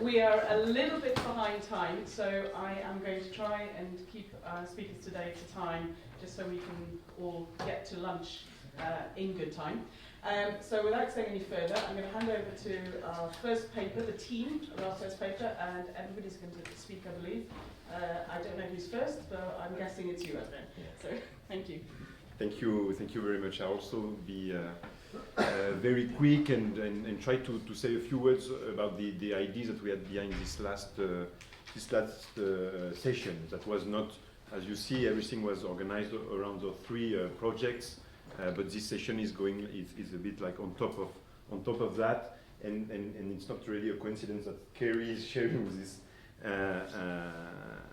We are a little bit behind time, so I am going to try and keep speakers today to time, just so we can all get to lunch in good time. So without saying any further, I'm going to hand over to our first paper, the team of our first paper, and everybody's going to speak, I believe. I don't know who's first, but I'm guessing it's you, Adrian. So thank you. Thank you very much. I'll also be very quick and try to say a few words about the ideas that we had behind this last session. That was not, as you see, everything was organized around the three projects, but this session is a bit like on top of that, and it's not really a coincidence that Kerry is sharing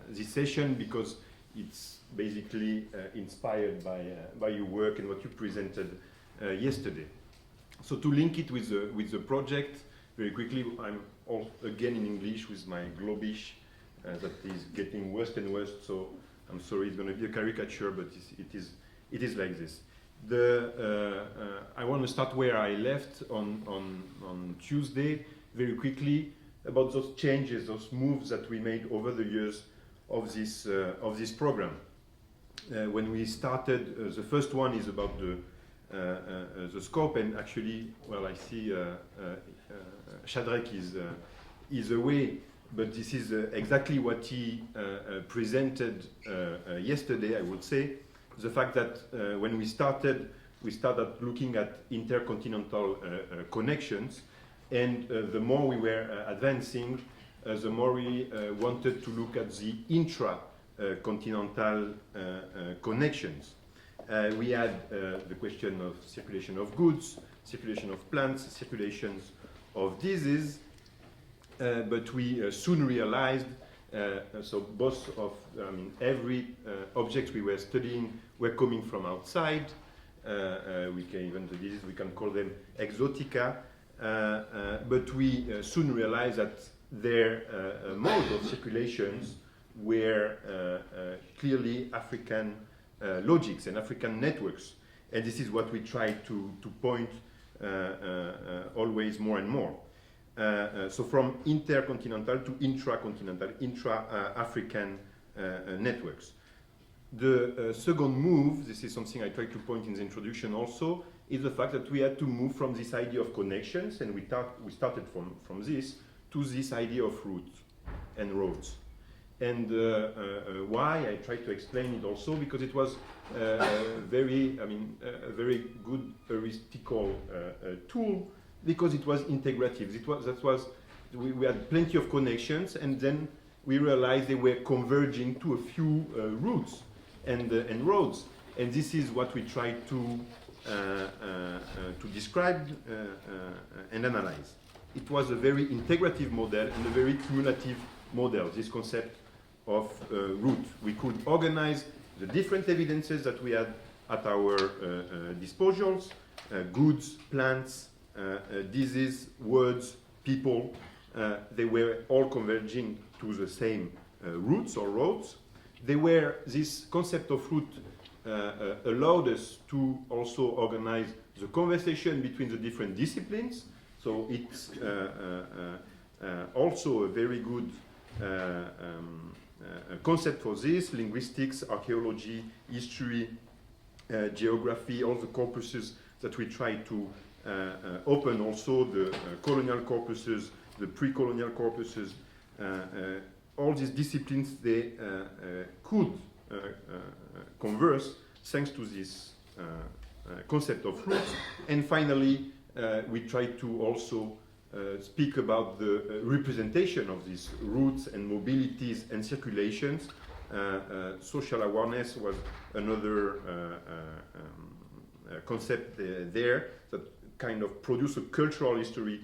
this session, because it's basically inspired by your work and what you presented yesterday. So to link it with the project, very quickly, I'm again in English with my globish that is getting worse and worse. So I'm sorry, it's going to be a caricature, but it is like this. I want to start where I left on Tuesday, very quickly, about those changes, those moves that we made over the years of this program. When we started, the first one is about the scope, and actually, well, I see Shadrach is away, but this is exactly what he presented yesterday, I would say. The fact that when we started looking at intercontinental connections, and the more we were advancing, the more we wanted to look at the intra-continental connections. We had the question of circulation of goods, circulation of plants, circulations of diseases, but we soon realized, so both of, every object we were studying were coming from outside. We can even the diseases, we can call them exotica, but we soon realized that their mode of circulations were clearly African logics and African networks, and this is what we try to point always more and more. So from intercontinental to intracontinental, intra-African networks. The second move, this is something I try to point in the introduction also, is the fact that we had to move from this idea of connections, and we started from this, to this idea of routes and roads. And why? I try to explain it also because it was a very good heuristical tool, because it was integrative. We had plenty of connections, and then we realized they were converging to a few routes and roads, and this is what we try to describe and analyze. It was a very integrative model and a very cumulative model, this concept of route. We could organize the different evidences that we had at our disposals, goods, plants, disease, words, people. They were all converging to the same routes or roads. This concept of route allowed us to also organize the conversation between the different disciplines. So it's also a very good concept for this: linguistics, archaeology, history, geography, all the corpuses that we try to open, also the colonial corpuses, the pre-colonial corpuses. All these disciplines, they could converse thanks to this concept of roots. And finally, we try to also speak about the representation of these routes and mobilities and circulations. Social awareness was another concept there that kind of produced a cultural history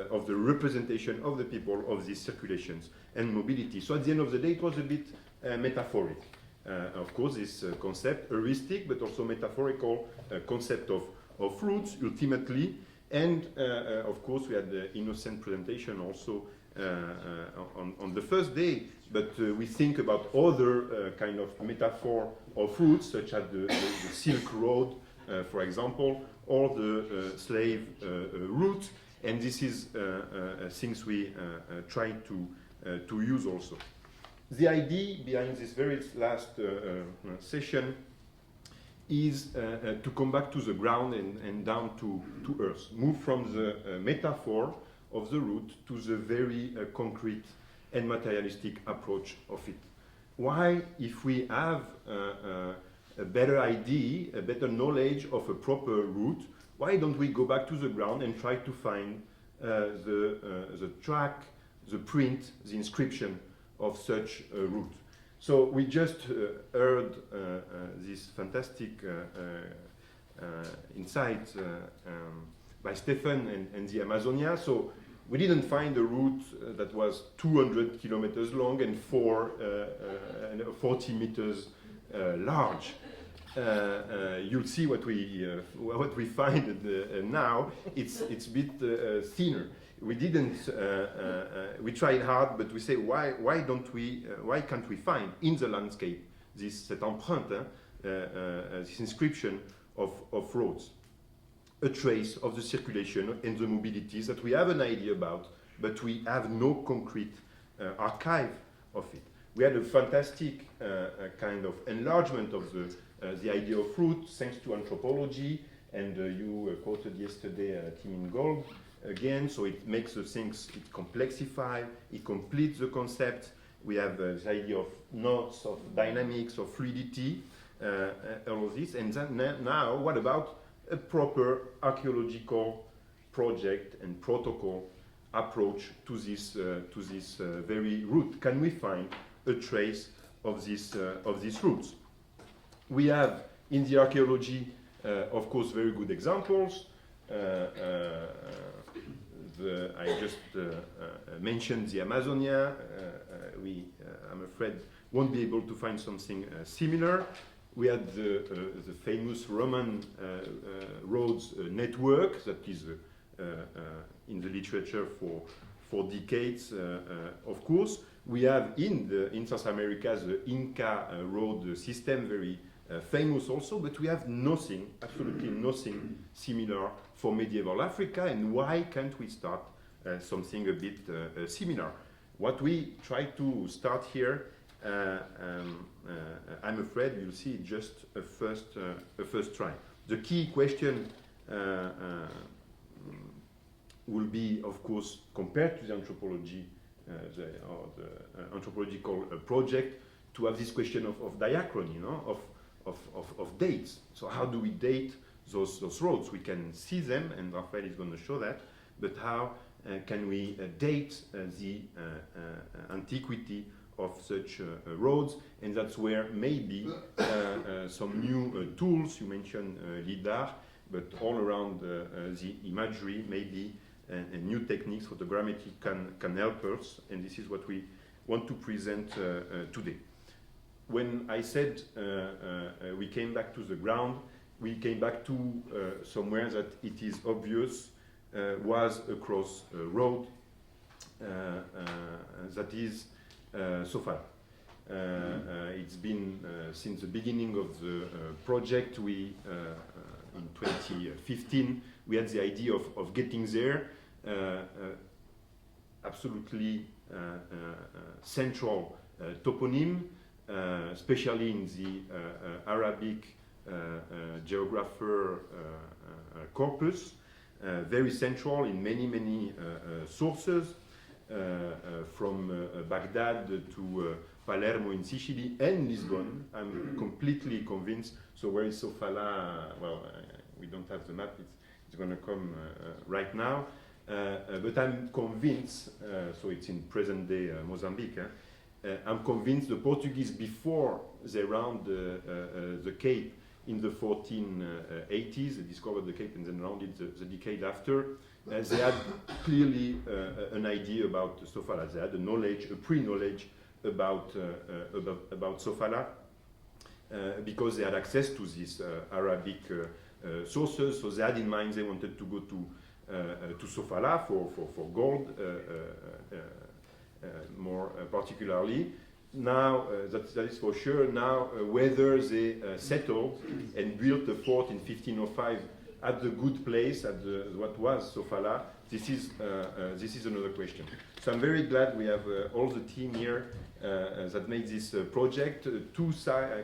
of the representation of the people of these circulations and mobility. So at the end of the day, it was a bit metaphoric. Of course, this concept, heuristic, but also metaphorical concept of routes, ultimately. And of course, we had the innocent presentation also on the first day, but we think about other kind of metaphor of routes, such as the Silk Road, for example, or the slave route. And this is things we try to use also. The idea behind this very last session is to come back to the ground and down to earth. Move from the metaphor of the root to the very concrete and materialistic approach of it. Why, if we have a better idea, a better knowledge of a proper root, why don't we go back to the ground and try to find the track, the print, the inscription of such a root? So we just heard this fantastic insight by Stefan and the Amazonia. So we didn't find a route that was 200 kilometers long and 40 meters large. You'll see what we find now. It's a bit thinner. We didn't. We tried hard, but we say why can't we find in the landscape cette empreinte, this inscription of roads, a trace of the circulation and the mobilities that we have an idea about, but we have no concrete archive of it. We had a fantastic kind of enlargement of the idea of root thanks to anthropology, and you quoted yesterday Tim in Gold again. So it makes the things, it complexifies, it completes the concept. We have the idea of knots, of dynamics, of fluidity, all of this. And then now, what about a proper archaeological project and protocol approach to this very root? Can we find a trace of these roots? We have in the archaeology, of course, very good examples. I just mentioned the Amazonia. I'm afraid, won't be able to find something similar. We had the famous Roman roads network that is in the literature for decades, of course. We have in South America the Inca road system, very famous also, but we have nothing, absolutely nothing similar for medieval Africa. And why can't we start something a bit similar? What we try to start here, I'm afraid you'll see just a first try. The key question will be, of course, compared to the anthropology, the anthropological project, to have this question of diachrony, of dates. So how do we date those roads? We can see them, and Raphael is going to show that, but how can we date the antiquity of such roads? And that's where maybe some new tools, you mentioned LIDAR, but all around the imagery, maybe new techniques, photogrammetry can help us, and this is what we want to present today. When I said we came back to the ground, we came back to somewhere that it is obvious was across a road that is Sofala. It's been since the beginning of the project. We in 2015 we had the idea of getting there. Absolutely central toponym, especially in the Arabic geographer corpus, very central in many sources, from Baghdad to Palermo in Sicily and Lisbon. I'm completely convinced. So where is Sofala? Well, we don't have the map. It's going to come right now. But I'm convinced, so it's in present-day Mozambique, I'm convinced the Portuguese, before they round the Cape in the 1480s, they discovered the Cape and then rounded the decade after, they had clearly an idea about Sofala. They had a pre-knowledge about Sofala, because they had access to these Arabic sources. So they had in mind they wanted to go to Sofala for gold, more particularly. Now, that is for sure. Now, whether they settled and built a fort in 1505 at the good place, at what was Sofala, this is another question. So I'm very glad we have all the team here that made this project,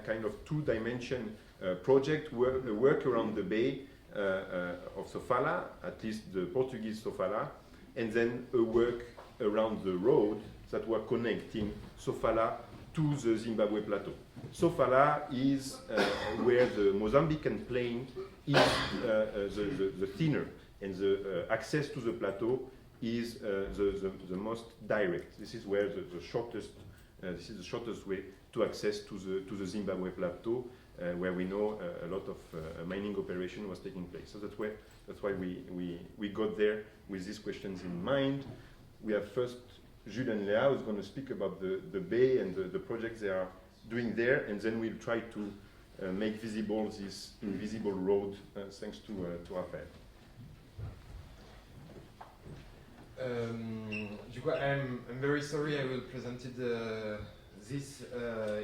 kind of two-dimension project, work around the bay of Sofala, at least the Portuguese Sofala, and then a work around the road that were connecting Sofala to the Zimbabwe plateau. Sofala is where the Mozambican plain is the thinner, and the access to the plateau is the most direct. This is where the shortest way to access to the Zimbabwe plateau, where we know a lot of mining operation was taking place. So that's why we got there with these questions in mind. We have first Jules and Léa who's going to speak about the bay and the projects they are doing there, and then we'll try to make visible this invisible road thanks to Raphaël. Du coup, I'm very sorry I will present this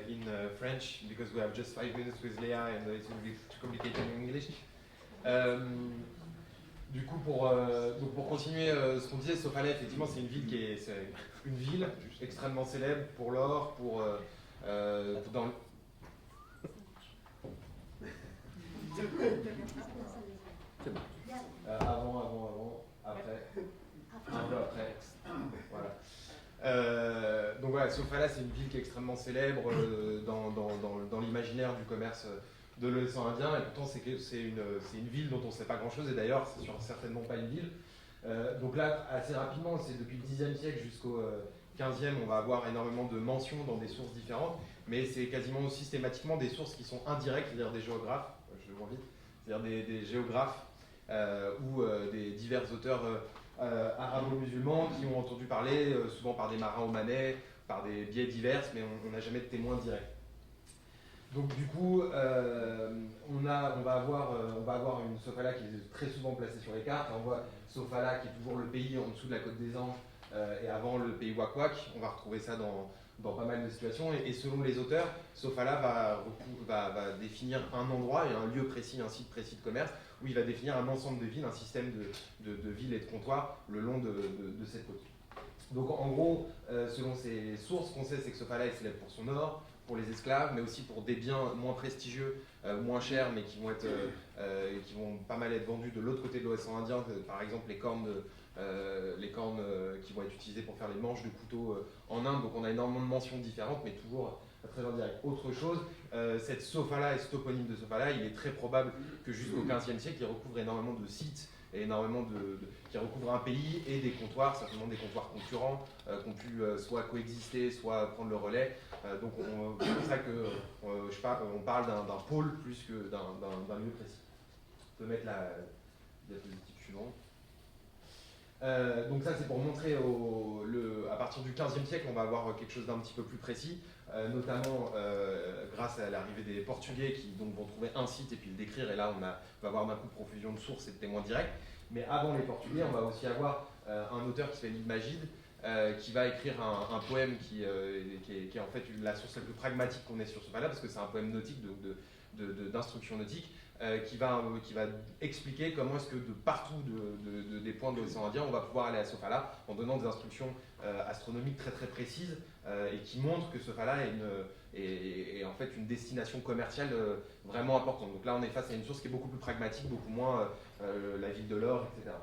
in French because we have just 5 minutes with Léa and it will be too complicated in English. Du coup, pour continuer ce qu'on disait, Sofala, effectivement, c'est une ville extrêmement célèbre pour l'or, dans avant, après, un peu après. Voilà. Donc voilà, Sofala, c'est une ville qui est extrêmement célèbre dans l'imaginaire du commerce de l'océan Indien, et pourtant c'est une ville dont on ne sait pas grand-chose, et d'ailleurs c'est certainement pas une ville. Donc là, assez rapidement, c'est depuis le Xe siècle jusqu'au XVe, on va avoir énormément de mentions dans des sources différentes, mais c'est quasiment systématiquement des sources qui sont indirectes, c'est-à-dire des géographes, c'est-à-dire des géographes ou des divers auteurs arabo-musulmans qui ont entendu parler, souvent par des marins omanais, par des biais divers, mais on n'a jamais de témoins directs. Donc du coup, on va avoir une Sofala qui est très souvent placée sur les cartes. On voit Sofala qui est toujours le pays en dessous de la côte des Anges et avant le pays Wak-Wak. On va retrouver ça dans pas mal de situations. Et selon les auteurs, Sofala va définir un endroit et un lieu précis, un site précis de commerce, où il va définir un ensemble de villes, un système de villes et de comptoirs le long de cette côte. Donc en gros, selon ces sources, ce qu'on sait, c'est que Sofala est célèbre pour son or, pour les esclaves, mais aussi pour des biens moins prestigieux, moins chers, mais qui vont pas mal être vendus de l'autre côté de l'océan Indien, par exemple les cornes qui vont être utilisées pour faire les manches de couteaux en Inde. Donc on a énormément de mentions différentes, mais toujours très indirect. Autre chose, cette Sofala et ce toponyme de Sofala, il est très probable que jusqu'au XVe siècle, il recouvre énormément de sites et énormément qui recouvre un pays et des comptoirs, certainement des comptoirs concurrents qui ont pu soit coexister, soit prendre le relais. Donc c'est pour ça qu'on parle d'un pôle plus que d'un lieu précis. On peut mettre la diapositive suivante. Donc ça c'est pour montrer à partir du XVe siècle, on va avoir quelque chose d'un petit peu plus précis, notamment grâce à l'arrivée des Portugais qui donc vont trouver un site et puis le décrire, et là on va avoir d'un coup profusion de sources et de témoins directs. Mais avant les Portugais, on va aussi avoir un auteur qui s'appelle Magid, qui va écrire un poème qui est en fait la source la plus pragmatique qu'on ait sur Sofala, parce que c'est un poème nautique, d'instruction nautique, qui va expliquer comment est-ce que de partout des points de l'océan Indien, on va pouvoir aller à Sofala en donnant des instructions astronomiques très très précises et qui montrent que Sofala est en fait une destination commerciale vraiment importante. Donc là, on est face à une source qui est beaucoup plus pragmatique, beaucoup moins la ville de l'or, etc.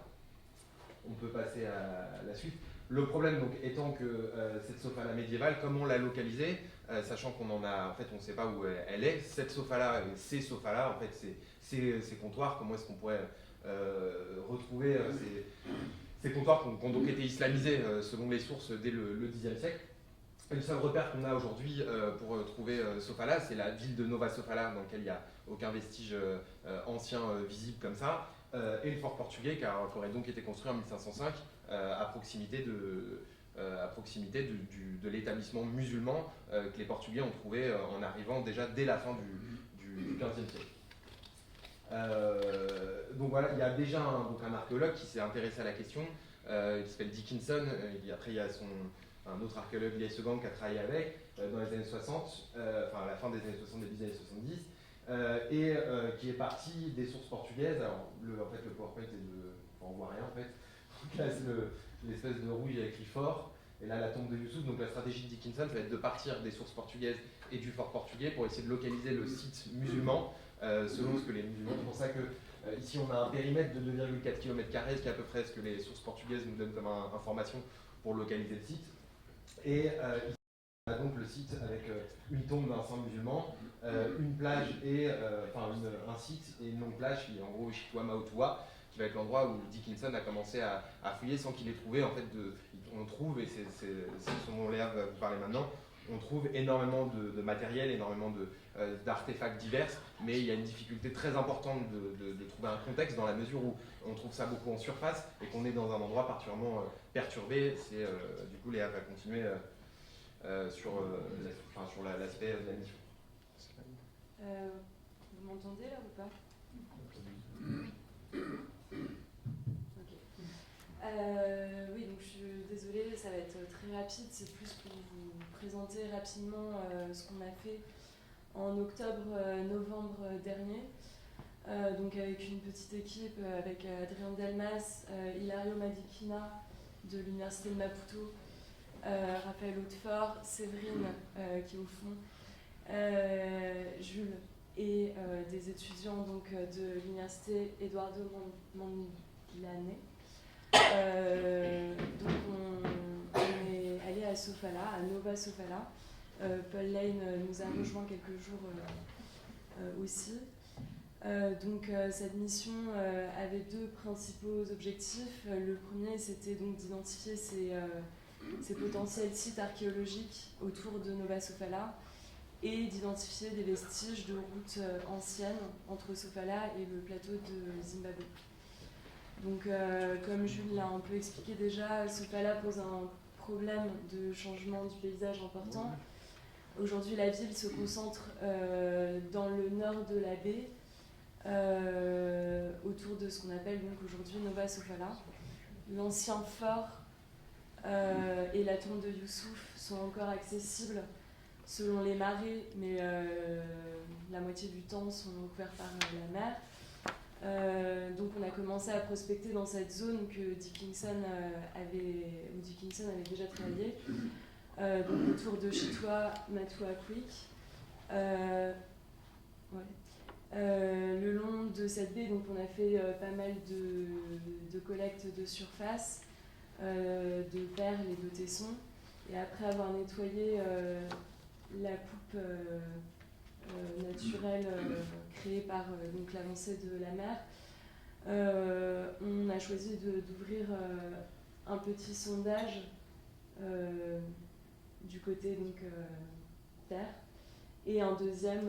On peut passer à la suite. Le problème donc étant que cette Sofala médiévale, comment la localiser, sachant qu'on en fait on ne sait pas où elle est, cette Sofala, ces Sofala, en fait ces comptoirs, comment est-ce qu'on pourrait retrouver ces comptoirs qui ont donc été islamisés selon les sources dès le Xe siècle. Le seul repère qu'on a aujourd'hui pour trouver Sofala, c'est la ville de Nova Sofala, dans laquelle il n'y a aucun vestige ancien visible comme ça, et le fort portugais qui aurait donc été construit en 1505 à proximité de l'établissement musulman que les Portugais ont trouvé en arrivant déjà dès la fin du XVe siècle. Donc voilà, il y a déjà un archéologue qui s'est intéressé à la question, qui s'appelle Dickinson, après il y a un autre archéologue, Lies Segang, qui a travaillé avec dans les années 60, enfin à la fin des années 60, début des années 70, et qui est parti des sources portugaises. Alors, en fait, le PowerPoint on voit rien en fait. Donc là, c'est l'espèce de rouille écrit fort. Et là, la tombe de Youssouf. Donc la stratégie de Dickinson, ça va être de partir des sources portugaises et du fort portugais pour essayer de localiser le site musulman selon ce que les musulmans. C'est pour ça que ici, on a un périmètre de 2,4 km², ce qui est à peu près ce que les sources portugaises nous donnent comme information pour localiser le site. Et ici, on a donc le site avec une tombe d'un saint musulman, une plage et un site et une longue plage qui est en gros Chitua Mautua, qui va être l'endroit où Dickinson a commencé à fouiller sans qu'il ait trouvé. En fait, on trouve, et c'est ce dont Léa va vous parler maintenant, on trouve énormément de matériel, énormément d'artefacts divers, mais il y a une difficulté très importante de trouver un contexte dans la mesure où on trouve ça beaucoup en surface et qu'on est dans un endroit particulièrement perturbé. Du coup, Léa va continuer sur l'aspect de la mission. Vous m'entendez là ou pas? Ok. Oui, donc je suis désolée, ça va être très rapide. C'est plus pour vous présenter rapidement ce qu'on a fait en octobre-novembre dernier. Donc avec une petite équipe, avec Adrien Delmas, Hilario Madikina de l'Université de Maputo, Raphaël Hautefort, Séverine qui est au fond, Jules et des étudiants donc, de l'Université Eduardo Mondlane. Donc on est allé à Sofala, à Nova Sofala. Paul Lane nous a rejoint quelques jours aussi. Donc cette mission avait deux principaux objectifs. Le premier, c'était donc d'identifier ces potentiels sites archéologiques autour de Nova Sofala et d'identifier des vestiges de routes anciennes entre Sofala et le plateau de Zimbabwe. Donc comme Jules l'a un peu expliqué déjà, Sofala pose un problème de changement du paysage important. Aujourd'hui, la ville se concentre dans le nord de la baie, autour de ce qu'on appelle donc aujourd'hui Nova Sofala. L'ancien fort et la tombe de Youssouf sont encore accessibles selon les marées, mais la moitié du temps sont couverts par la mer. Donc on a commencé à prospecter dans cette zone où Dickinson avait déjà travaillé, donc autour de Chitua Matua Creek. Le long de cette baie, donc on a fait pas mal de collectes de surface, de perles et de tessons. Et après avoir nettoyé la coupe naturelle créée par donc l'avancée de la mer, on a choisi d'ouvrir un petit sondage du côté donc, terre et un deuxième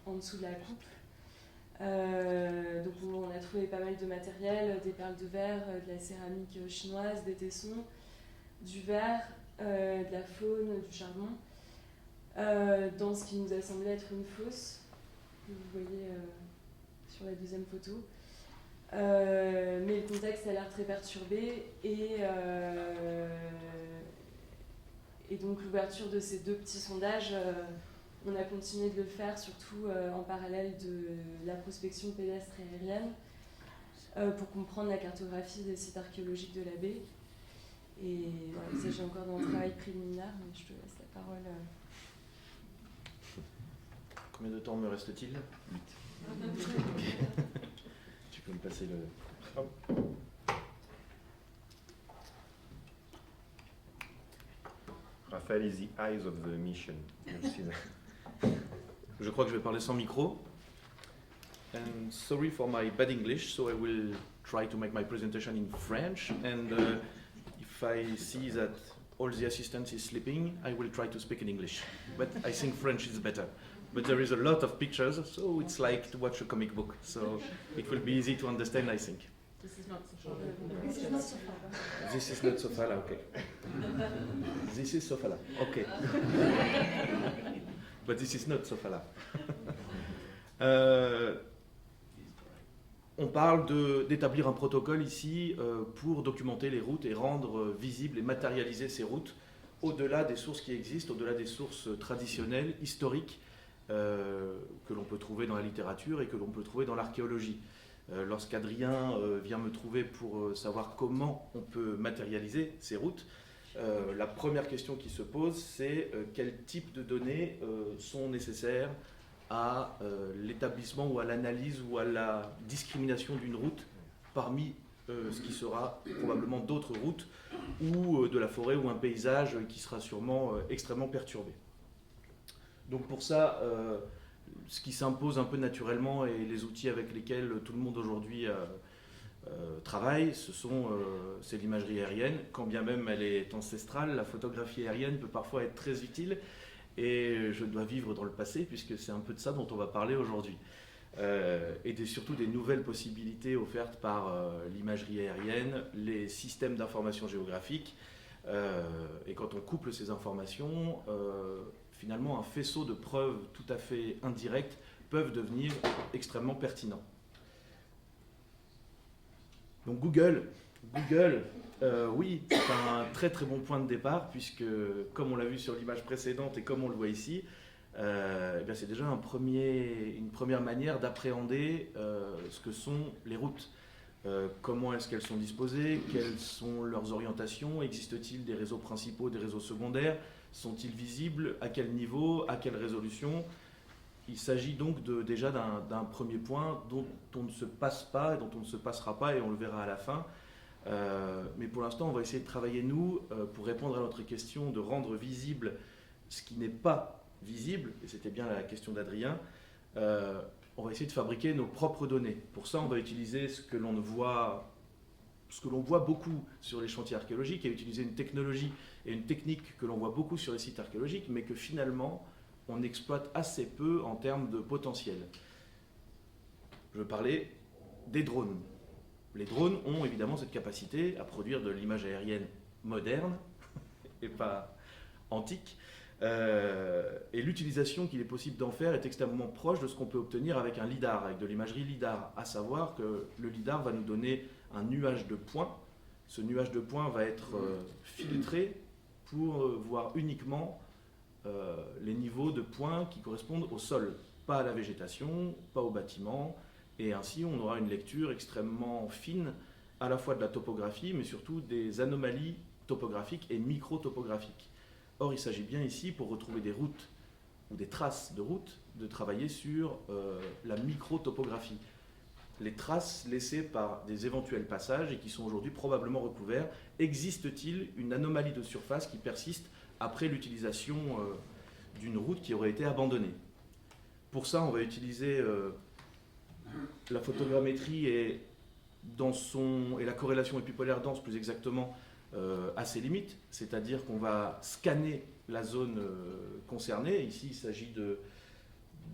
en dessous de la coupe. Donc on a trouvé pas mal de matériel, des perles de verre, de la céramique chinoise, des tessons, du verre, de la faune, du charbon, dans ce qui nous a semblé être une fosse, que vous voyez sur la deuxième photo. Mais le contexte a l'air très perturbé et donc l'ouverture de ces deux petits sondages, on a continué de le faire surtout en parallèle de la prospection pédestre et aérienne pour comprendre la cartographie des sites archéologiques de la baie. Et voilà, il s'agit encore d'un travail préliminaire, mais je te laisse la parole. Combien de temps me reste-t-il? 8. Tu peux me passer le... Raphaël is the eyes of the mission. Je crois que je vais parler sans micro. And sorry for my bad English, so I will try to make my presentation in French. And if I see that all the assistants is sleeping, I will try to speak in English. But I think French is better. But there is a lot of pictures, so it's like to watch a comic book. So it will be easy to understand, I think. This is not Sofala. This is not Sofala. This is not Sofala, okay. This is Sofala, okay. But this is not Sofala. On parle d'établir un protocole ici pour documenter les routes et rendre visibles et matérialiser ces routes au-delà des sources qui existent, au-delà des sources traditionnelles, historiques, que l'on peut trouver dans la littérature et que l'on peut trouver dans l'archéologie. Lorsqu'Adrien vient me trouver pour savoir comment on peut matérialiser ces routes, la première question qui se pose, c'est quel type de données sont nécessaires à l'établissement ou à l'analyse ou à la discrimination d'une route parmi ce qui sera probablement d'autres routes ou de la forêt ou un paysage qui sera sûrement extrêmement perturbé. Donc pour ça, ce qui s'impose un peu naturellement et les outils avec lesquels tout le monde aujourd'hui travaille, c'est l'imagerie aérienne. Quand bien même elle est ancestrale, la photographie aérienne peut parfois être très utile et je dois vivre dans le passé puisque c'est un peu de ça dont on va parler aujourd'hui. Et surtout des nouvelles possibilités offertes par l'imagerie aérienne, les systèmes d'information géographique. Et quand on couple ces informations, finalement un faisceau de preuves tout à fait indirectes peuvent devenir extrêmement pertinents. Donc Google, oui, c'est un très très bon point de départ puisque, comme on l'a vu sur l'image précédente et comme on le voit ici, eh bien c'est déjà une première manière d'appréhender ce que sont les routes. Comment est-ce qu'elles sont disposées? Quelles sont leurs orientations? Existe-t-il des réseaux principaux, des réseaux secondaires? Sont-ils visibles? À quel niveau? À quelle résolution? Il s'agit donc déjà d'un premier point dont on ne se passe pas et dont on ne se passera pas et on le verra à la fin. Mais pour l'instant, on va essayer de travailler, nous, pour répondre à notre question, de rendre visible ce qui n'est pas visible, et c'était bien la question d'Adrien. On va essayer de fabriquer nos propres données. Pour ça, on va utiliser ce que l'on voit beaucoup sur les chantiers archéologiques, et utiliser une technologie et une technique que l'on voit beaucoup sur les sites archéologiques, mais que finalement, on exploite assez peu en termes de potentiel. Je veux parler des drones. Les drones ont évidemment cette capacité à produire de l'image aérienne moderne, et pas antique, et l'utilisation qu'il est possible d'en faire est extrêmement proche de ce qu'on peut obtenir avec un lidar, avec de l'imagerie lidar, à savoir que le lidar va nous donner un nuage de points. Ce nuage de points va être filtré pour voir uniquement les niveaux de points qui correspondent au sol, pas à la végétation, pas au bâtiment, et ainsi on aura une lecture extrêmement fine à la fois de la topographie, mais surtout des anomalies topographiques et micro-topographiques. Or, il s'agit bien ici, pour retrouver des routes ou des traces de routes, de travailler sur la micro-topographie. Les traces laissées par des éventuels passages et qui sont aujourd'hui probablement recouverts. Existe-t-il une anomalie de surface qui persiste après l'utilisation d'une route qui aurait été abandonnée? Pour ça, on va utiliser la photogrammétrie et la corrélation épipolaire dense, plus exactement, à ses limites, c'est-à-dire qu'on va scanner la zone concernée. Ici, il s'agit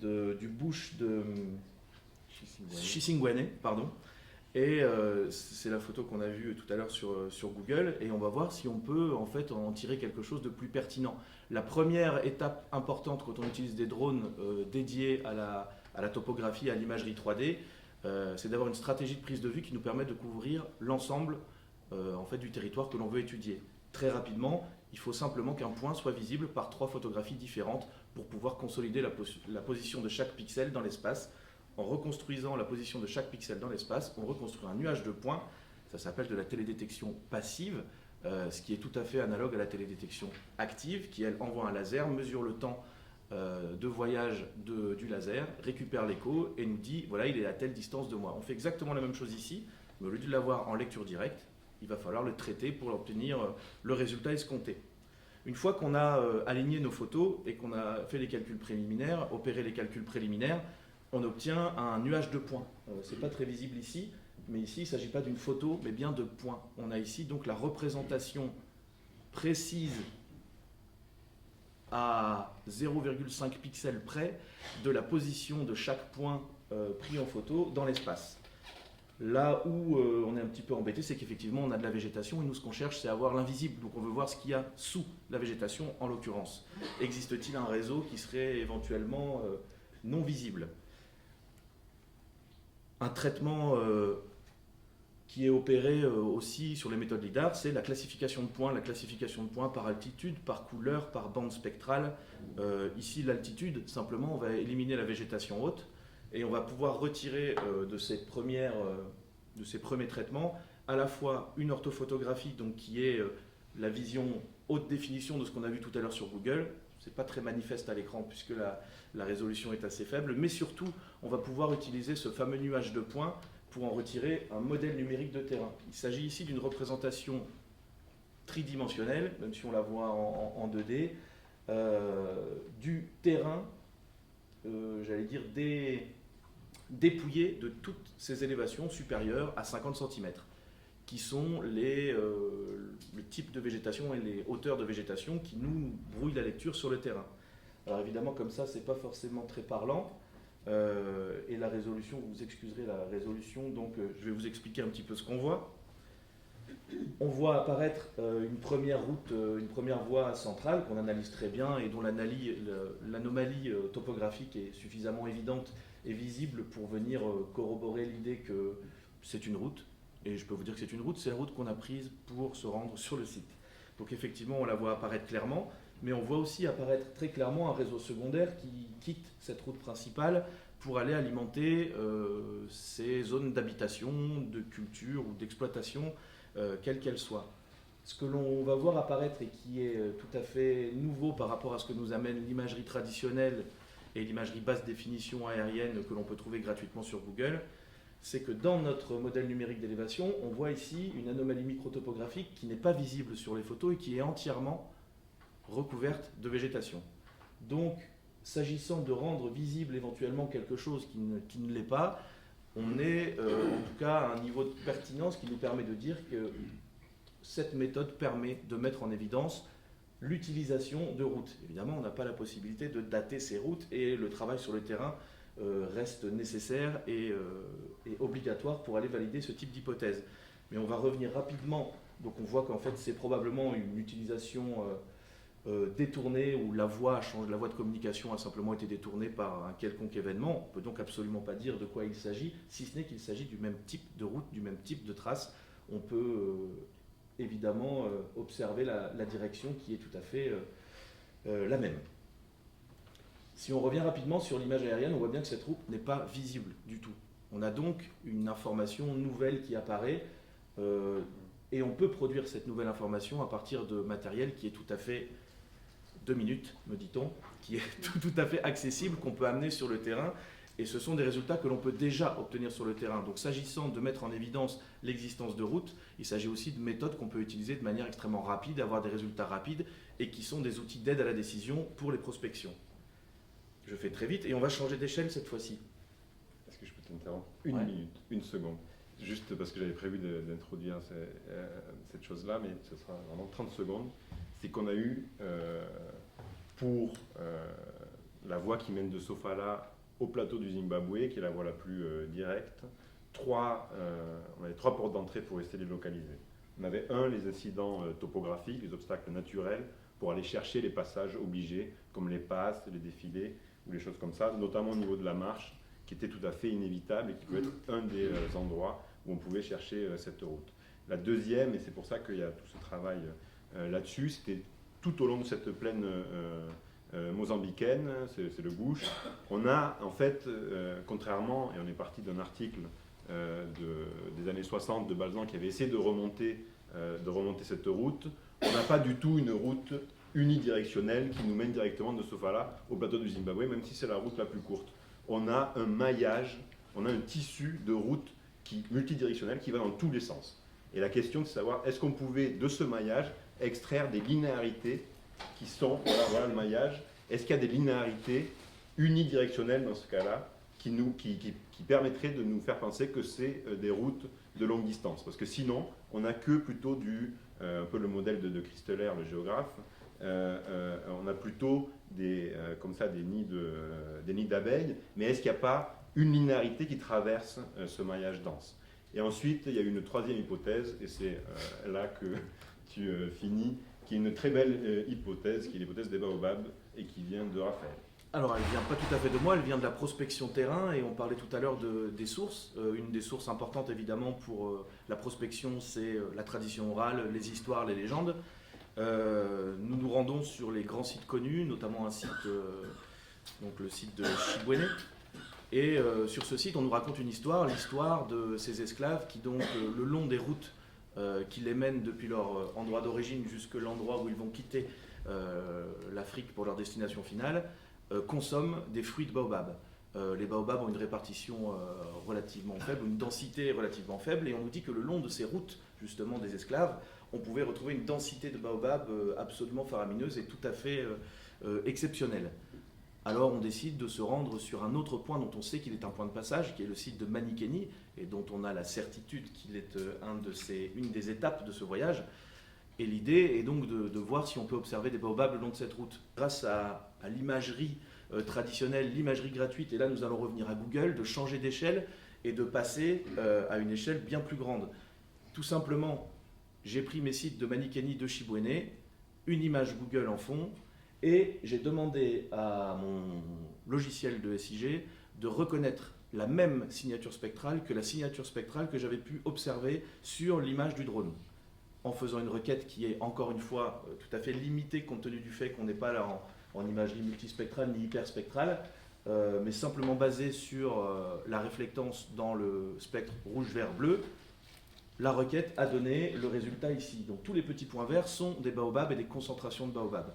du bush de Chisingwane, pardon. Et c'est la photo qu'on a vue tout à l'heure sur Google, et on va voir si on peut en fait en tirer quelque chose de plus pertinent. La première étape importante quand on utilise des drones dédiés à la topographie, à l'imagerie 3D, c'est d'avoir une stratégie de prise de vue qui nous permet de couvrir l'ensemble en fait, du territoire que l'on veut étudier. Très rapidement, il faut simplement qu'un point soit visible par 3 photographies différentes pour pouvoir consolider la position de chaque pixel dans l'espace. En reconstruisant la position de chaque pixel dans l'espace, on reconstruit un nuage de points. Ça s'appelle de la télédétection passive, ce qui est tout à fait analogue à la télédétection active, qui elle envoie un laser, mesure le temps de voyage du laser, récupère l'écho et nous dit voilà, il est à telle distance de moi. On fait exactement la même chose ici, mais au lieu de l'avoir en lecture directe, il va falloir le traiter pour obtenir le résultat escompté. Une fois qu'on a aligné nos photos et qu'on a fait les calculs préliminaires, opéré les calculs préliminaires, on obtient un nuage de points. Ce n'est pas très visible ici, mais ici il ne s'agit pas d'une photo, mais bien de points. On a ici donc la représentation précise à 0,5 pixels près de la position de chaque point pris en photo dans l'espace. Là où on est un petit peu embêté, c'est qu'effectivement on a de la végétation et nous ce qu'on cherche c'est avoir l'invisible, donc on veut voir ce qu'il y a sous la végétation en l'occurrence. Existe-t-il un réseau qui serait éventuellement non visible? Un traitement qui est opérée aussi sur les méthodes LIDAR, c'est la classification de points par altitude, par couleur, par bande spectrale. Ici, l'altitude, simplement, on va éliminer la végétation haute et on va pouvoir retirer de ces premiers traitements à la fois une orthophotographie, donc qui est la vision haute définition de ce qu'on a vu tout à l'heure sur Google. Ce n'est pas très manifeste à l'écran puisque la résolution est assez faible, mais surtout, on va pouvoir utiliser ce fameux nuage de points pour en retirer un modèle numérique de terrain. Il s'agit ici d'une représentation tridimensionnelle, même si on la voit en 2D, du terrain, j'allais dire, dépouillé de toutes ces élévations supérieures à 50 cm, qui sont le type de végétation et les hauteurs de végétation qui nous brouillent la lecture sur le terrain. Alors évidemment, comme ça, c'est pas forcément très parlant. Et la résolution, vous excuserez la résolution, donc je vais vous expliquer un petit peu ce qu'on voit. On voit apparaître une première route, une première voie centrale qu'on analyse très bien et dont l'anomalie topographique est suffisamment évidente et visible pour venir corroborer l'idée que c'est une route. Et je peux vous dire que c'est une route, c'est la route qu'on a prise pour se rendre sur le site. Donc effectivement, on la voit apparaître clairement, mais on voit aussi apparaître très clairement un réseau secondaire qui quitte cette route principale pour aller alimenter ces zones d'habitation, de culture ou d'exploitation, quelles qu'elles soient. Ce que l'on va voir apparaître et qui est tout à fait nouveau par rapport à ce que nous amène l'imagerie traditionnelle et l'imagerie basse définition aérienne que l'on peut trouver gratuitement sur Google, c'est que dans notre modèle numérique d'élévation, on voit ici une anomalie microtopographique qui n'est pas visible sur les photos et qui est entièrement recouverte de végétation. Donc, s'agissant de rendre visible éventuellement quelque chose qui ne l'est pas, on est en tout cas à un niveau de pertinence qui nous permet de dire que cette méthode permet de mettre en évidence l'utilisation de routes. Évidemment, on n'a pas la possibilité de dater ces routes et le travail sur le terrain reste nécessaire et obligatoire pour aller valider ce type d'hypothèse. Mais on va revenir rapidement. Donc on voit qu'en fait c'est probablement une utilisation détournée où la voie de communication a simplement été détournée par un quelconque événement. On ne peut donc absolument pas dire de quoi il s'agit, si ce n'est qu'il s'agit du même type de route, du même type de trace. On peut évidemment observer la direction qui est tout à fait la même. Si on revient rapidement sur l'image aérienne, on voit bien que cette route n'est pas visible du tout. On a donc une information nouvelle qui apparaît et on peut produire cette nouvelle information à partir de matériel qui est tout à fait 2 minutes, me dit-on, qui est tout à fait accessible, qu'on peut amener sur le terrain. Et ce sont des résultats que l'on peut déjà obtenir sur le terrain. Donc s'agissant de mettre en évidence l'existence de routes, il s'agit aussi de méthodes qu'on peut utiliser de manière extrêmement rapide, avoir des résultats rapides et qui sont des outils d'aide à la décision pour les prospections. Je fais très vite et on va changer d'échelle cette fois-ci. Est-ce que je peux t'interrompre une minute, une seconde, juste parce que j'avais prévu d'introduire cette chose-là, mais ce sera vraiment 30 secondes. C'est qu'on a eu, pour la voie qui mène de Sofala au plateau du Zimbabwe, qui est la voie la plus directe, on avait 3 portes d'entrée pour essayer de les localiser. On avait les incidents topographiques, les obstacles naturels, pour aller chercher les passages obligés, comme les passes, les défilés, ou les choses comme ça, notamment au niveau de la marche, qui était tout à fait inévitable et qui peut être un des endroits où on pouvait chercher cette route. La deuxième, et c'est pour ça qu'il y a tout ce travail là-dessus, c'était tout au long de cette plaine mozambicaine, c'est le bush. On a en fait, contrairement, et on est parti d'un article des années 60 de Balzan qui avait essayé de remonter cette route, on n'a pas du tout une route unidirectionnelle qui nous mène directement de Sofala au plateau du Zimbabwe, même si c'est la route la plus courte. On a un maillage, on a un tissu de routes multidirectionnelles qui va dans tous les sens. Et la question, c'est de savoir, est-ce qu'on pouvait, de ce maillage, extraire des linéarités qui sont, voilà le maillage, est-ce qu'il y a des linéarités unidirectionnelles dans ce cas-là qui permettraient de nous faire penser que c'est des routes de longue distance? Parce que sinon, on n'a que plutôt un peu le modèle de Christeler, le géographe, on a plutôt des nids d'abeilles, mais est-ce qu'il n'y a pas une linéarité qui traverse ce maillage dense? Et ensuite, il y a une troisième hypothèse, et c'est là que tu finis, qui est une très belle hypothèse, qui est l'hypothèse des baobabs, et qui vient de Raphaël. Alors, elle vient pas tout à fait de moi, elle vient de la prospection terrain, et on parlait tout à l'heure des sources. Une des sources importantes, évidemment, pour la prospection, c'est la tradition orale, les histoires, les légendes. Nous nous rendons sur les grands sites connus, notamment un site, donc le site de Chibouéné. Et sur ce site, on nous raconte une histoire, l'histoire de ces esclaves qui, donc, le long des routes qui les mènent depuis leur endroit d'origine jusqu'à l'endroit où ils vont quitter l'Afrique pour leur destination finale, consomment des fruits de baobab. Les baobabs ont une répartition relativement faible, une densité relativement faible, et on nous dit que le long de ces routes, justement, des esclaves, on pouvait retrouver une densité de baobab absolument faramineuse et tout à fait exceptionnelle. Alors on décide de se rendre sur un autre point dont on sait qu'il est un point de passage, qui est le site de Manikéni, et dont on a la certitude qu'il est une des étapes de ce voyage. Et l'idée est donc de voir si on peut observer des baobabs le long de cette route. Grâce à l'imagerie traditionnelle, l'imagerie gratuite, et là nous allons revenir à Google, de changer d'échelle et de passer à une échelle bien plus grande. Tout simplement, j'ai pris mes sites de Manikéni, de Chibouéné, une image Google en fond, et j'ai demandé à mon logiciel de SIG de reconnaître la même signature spectrale que la signature spectrale que j'avais pu observer sur l'image du drone, en faisant une requête qui est encore une fois tout à fait limitée compte tenu du fait qu'on n'est pas là en imagerie multispectrale ni hyperspectrale, mais simplement basée sur la réflectance dans le spectre rouge-vert-bleu. La requête a donné le résultat ici. Donc tous les petits points verts sont des baobabs et des concentrations de baobabs.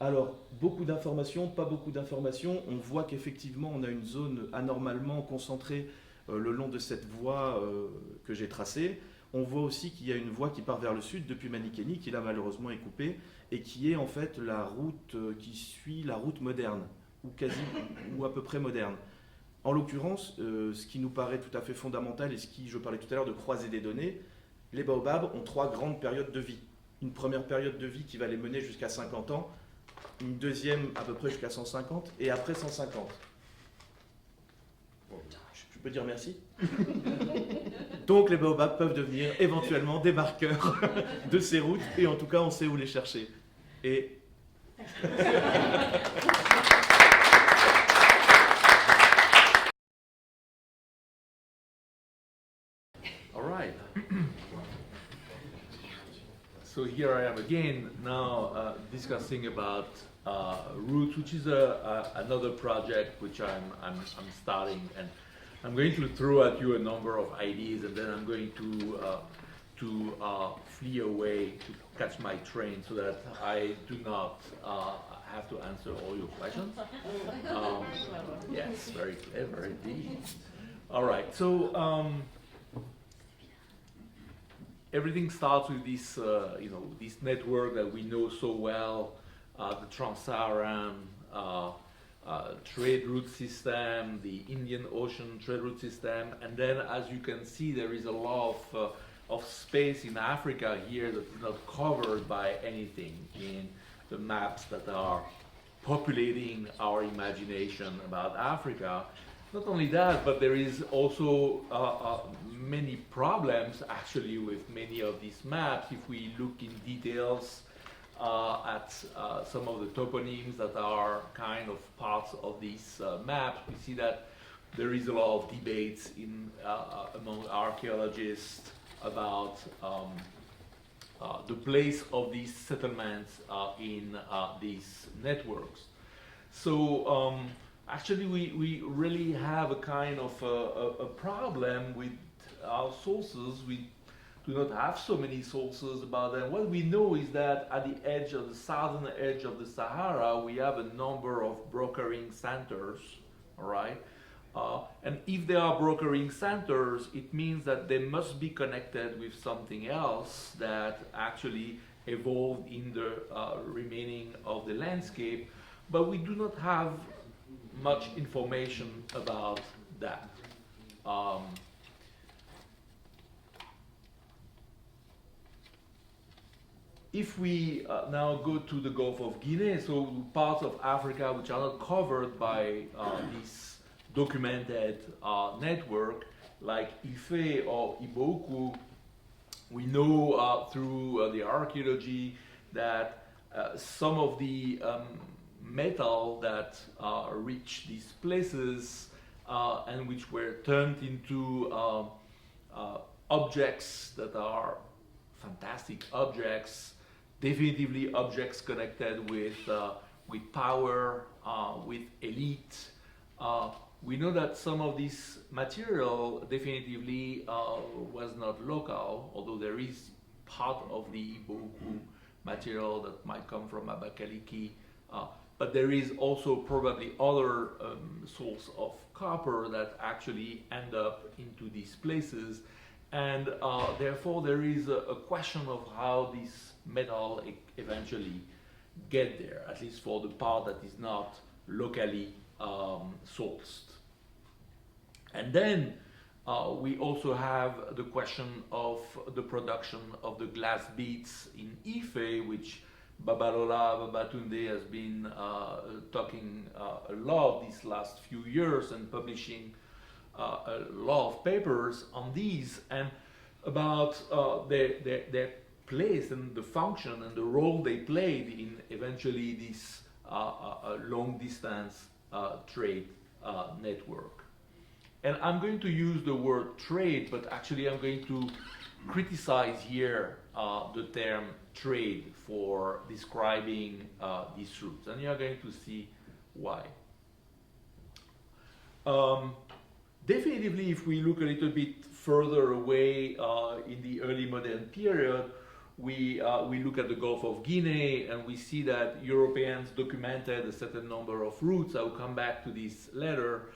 Alors, beaucoup d'informations, pas beaucoup d'informations. On voit qu'effectivement, on a une zone anormalement concentrée le long de cette voie que j'ai tracée. On voit aussi qu'il y a une voie qui part vers le sud depuis Manikéni, qui là malheureusement est coupée, et qui est en fait la route qui suit la route moderne, ou à peu près moderne. En l'occurrence, ce qui nous paraît tout à fait fondamental, et je parlais tout à l'heure de croiser des données, les baobabs ont 3 grandes périodes de vie. Une première période de vie qui va les mener jusqu'à 50 ans, une deuxième à peu près jusqu'à 150, et après 150. Bon, je peux dire merci. Donc les baobabs peuvent devenir éventuellement des marqueurs de ces routes, et en tout cas on sait où les chercher. Et... All right. So here I am again now discussing about roots, which is another project which I'm starting, and I'm going to throw at you a number of ideas, and then I'm going to flee away to catch my train so that I do not have to answer all your questions. Yes, very clever indeed. All right, so. Everything starts with this, this network that we know so well, the Trans-Saharan trade route system, the Indian Ocean trade route system, and then, as you can see, there is a lot of space in Africa here that is not covered by anything in the maps that are populating our imagination about Africa. Not only that, but there is also many problems actually with many of these maps. If we look in details at some of the toponyms that are kind of parts of these maps, we see that there is a lot of debates among archaeologists about the place of these settlements in these networks. So actually, we really have a kind of a problem with our sources. We do not have so many sources about them. What we know is that at the edge of the southern edge of the Sahara, we have a number of brokering centers, all right? And if they are brokering centers, it means that they must be connected with something else that actually evolved in the remaining of the landscape, but we do not have much information about that. If we now go to the Gulf of Guinea, so parts of Africa which are not covered by this documented network, like Ife or Iboku, we know through the archaeology that some of the metal that reached these places and which were turned into objects that are fantastic objects, definitively objects connected with power, with elite. We know that some of this material definitively was not local, although there is part of the Iboku material that might come from Abakaliki, but there is also probably other source of copper that actually end up into these places, and therefore there is a question of how this metal eventually get there, at least for the part that is not locally sourced. And then we also have the question of the production of the glass beads in Ife, which Babalola Babatunde has been talking a lot these last few years and publishing a lot of papers on these and about their place and the function and the role they played in eventually this long distance trade network. And I'm going to use the word trade, but actually I'm going to criticize here the term trade for describing these routes, and you're going to see why. Definitively, if we look a little bit further away in the early modern period, we look at the Gulf of Guinea and we see that Europeans documented a certain number of routes. I will come back to this later.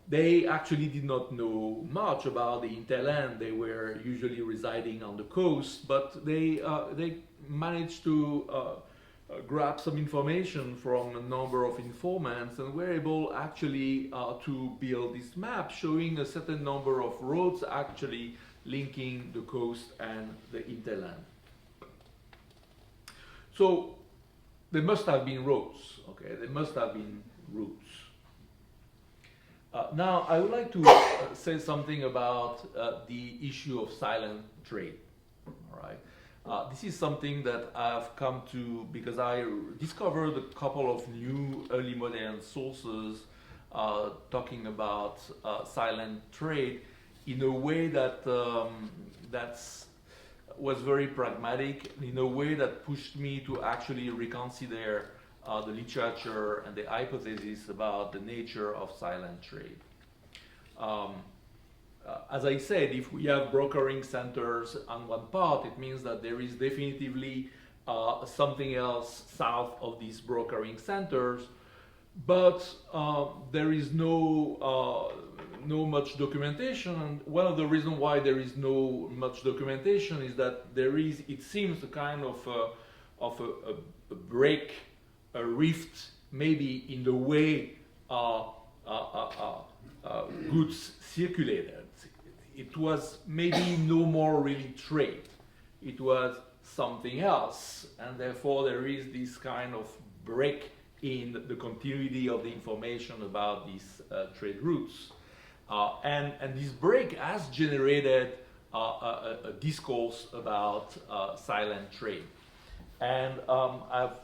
They actually did not know much about the hinterland. They were usually residing on the coast, but they managed to grab some information from a number of informants and were able actually to build this map showing a certain number of roads actually linking the coast and the hinterland. So there must have been roads, okay? There must have been routes. Now, I would like to say something about the issue of silent trade. All right, this is something that I've come to because I discovered a couple of new early modern sources talking about silent trade in a way that was very pragmatic, in a way that pushed me to actually reconsider the literature and the hypothesis about the nature of silent trade. As I said, if we have brokering centers on one part, it means that there is definitively something else south of these brokering centers, but there is no much documentation. And one of the reasons why there is no much documentation is that there is, it seems, a kind of a break, a rift, maybe in the way goods circulated. It was maybe no more really trade. It was something else, and therefore there is this kind of break in the continuity of the information about these trade routes. And this break has generated a discourse about silent trade. And I've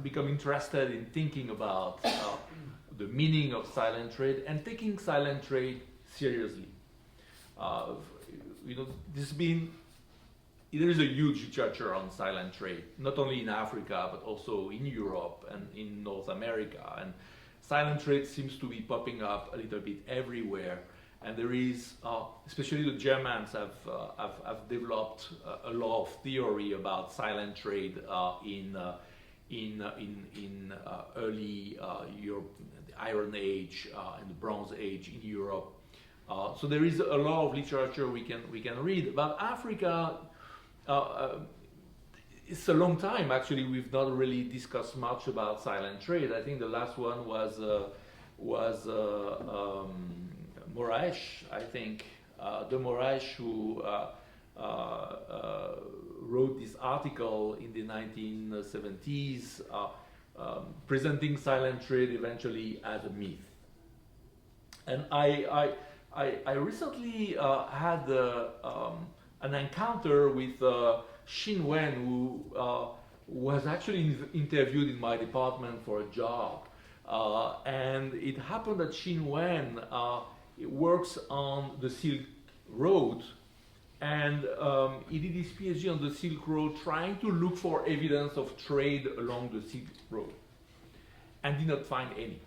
become interested in thinking about the meaning of silent trade and taking silent trade seriously. There is a huge literature on silent trade, not only in Africa, but also in Europe and in North America. And silent trade seems to be popping up a little bit everywhere. And there is, especially the Germans have developed a lot of theory about silent trade in early Europe, the Iron Age and the Bronze Age in Europe. So there is a lot of literature we can read about Africa. It's a long time actually. We've not really discussed much about silent trade. I think the last one was Moraes. I think de Moraes, who wrote this article in the 1970s, presenting silent trade eventually as a myth. And I recently had an encounter with Xin Wen, who was actually interviewed in my department for a job. And it happened that Xin Wen works on the Silk Road, and he did his PhD on the Silk Road trying to look for evidence of trade along the Silk Road, and did not find any.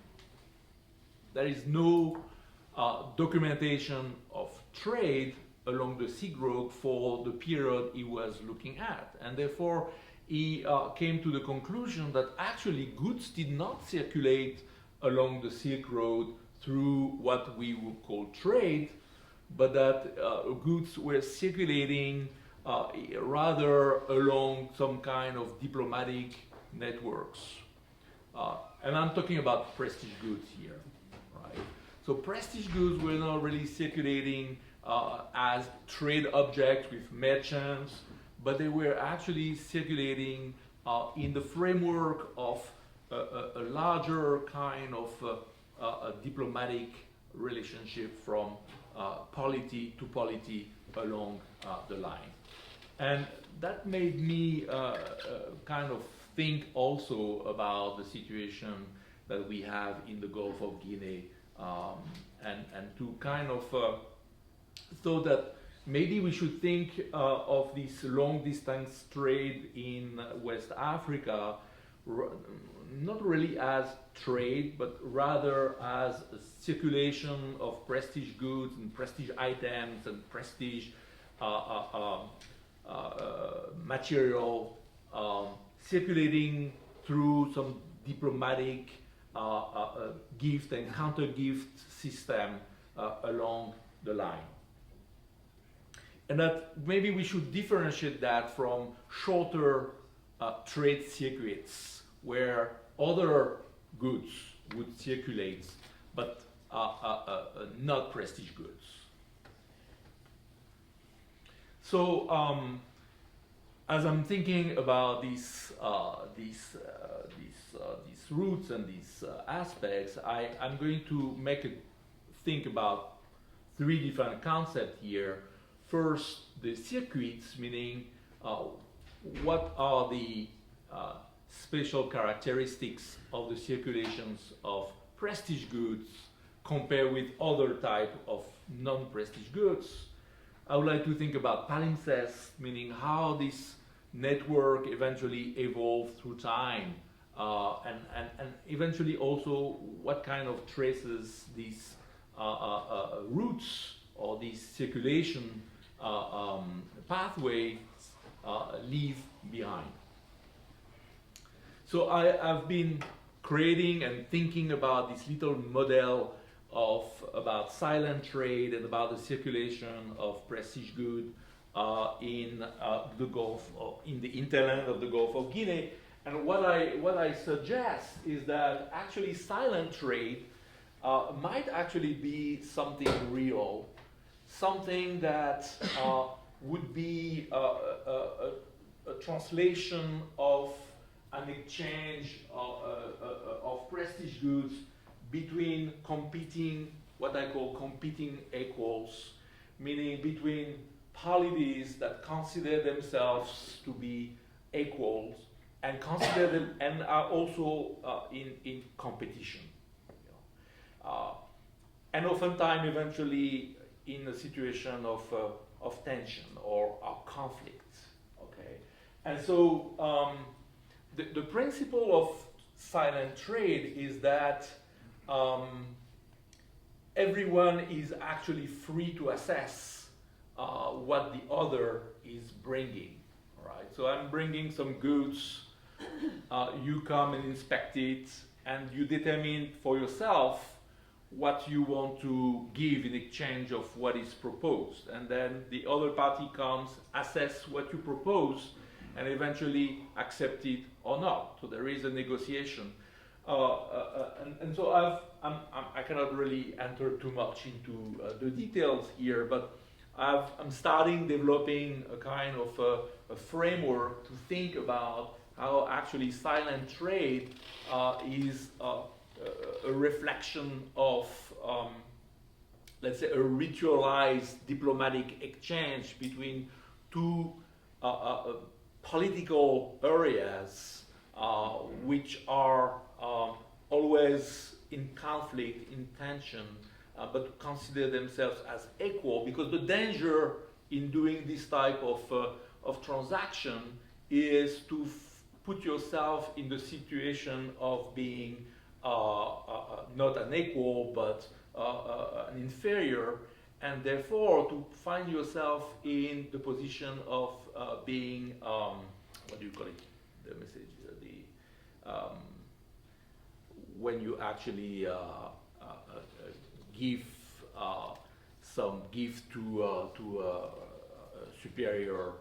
There is no documentation of trade along the Silk Road for the period he was looking at, and therefore he came to the conclusion that actually goods did not circulate along the Silk Road through what we would call trade, but that goods were circulating rather along some kind of diplomatic networks. And I'm talking about prestige goods here, right? So prestige goods were not really circulating as trade objects with merchants, but they were actually circulating in the framework of a larger kind of a diplomatic relationship from polity to polity along the line. And that made me kind of think also about the situation that we have in the Gulf of Guinea, and to kind of thought that maybe we should think of this long distance trade in West Africa not really as trade, but rather as a circulation of prestige goods and prestige items and prestige material circulating through some diplomatic gift and counter-gift system along the line. And that maybe we should differentiate that from shorter trade circuits where other goods would circulate, but not prestige goods. So as I'm thinking about these routes and these aspects, I'm going to think about three different concepts here. First, the circuits, meaning what are the special characteristics of the circulations of prestige goods compared with other type of non-prestige goods. I would like to think about palimpsest, meaning how this network eventually evolved through time, and eventually also what kind of traces these routes or these circulation pathways leave behind. So I've been creating and thinking about this little model about silent trade and about the circulation of prestige goods in the Gulf, or in the hinterland of the Gulf of Guinea. And what I suggest is that actually silent trade might actually be something real, something that would be a translation of an exchange of prestige goods between what I call competing equals, meaning between polities that consider themselves to be equals and consider them and are also in competition. And oftentimes eventually in a situation of tension or conflict. Okay, and so the principle of silent trade is that everyone is actually free to assess what the other is bringing. Right? So I'm bringing some goods. You come and inspect it, and you determine for yourself what you want to give in exchange of what is proposed. And then the other party comes, assess what you propose, and eventually accept it or not. So there is a negotiation. And so I cannot really enter too much into the details here, but I'm starting developing a kind of a framework to think about how actually silent trade is a reflection of, let's say, a ritualized diplomatic exchange between two political areas which are always in conflict, in tension, but consider themselves as equal, because the danger in doing this type of transaction is to put yourself in the situation of being not an equal but an inferior, and therefore to find yourself in the position of being, what do you call it, the message, when you actually give some gift to a superior,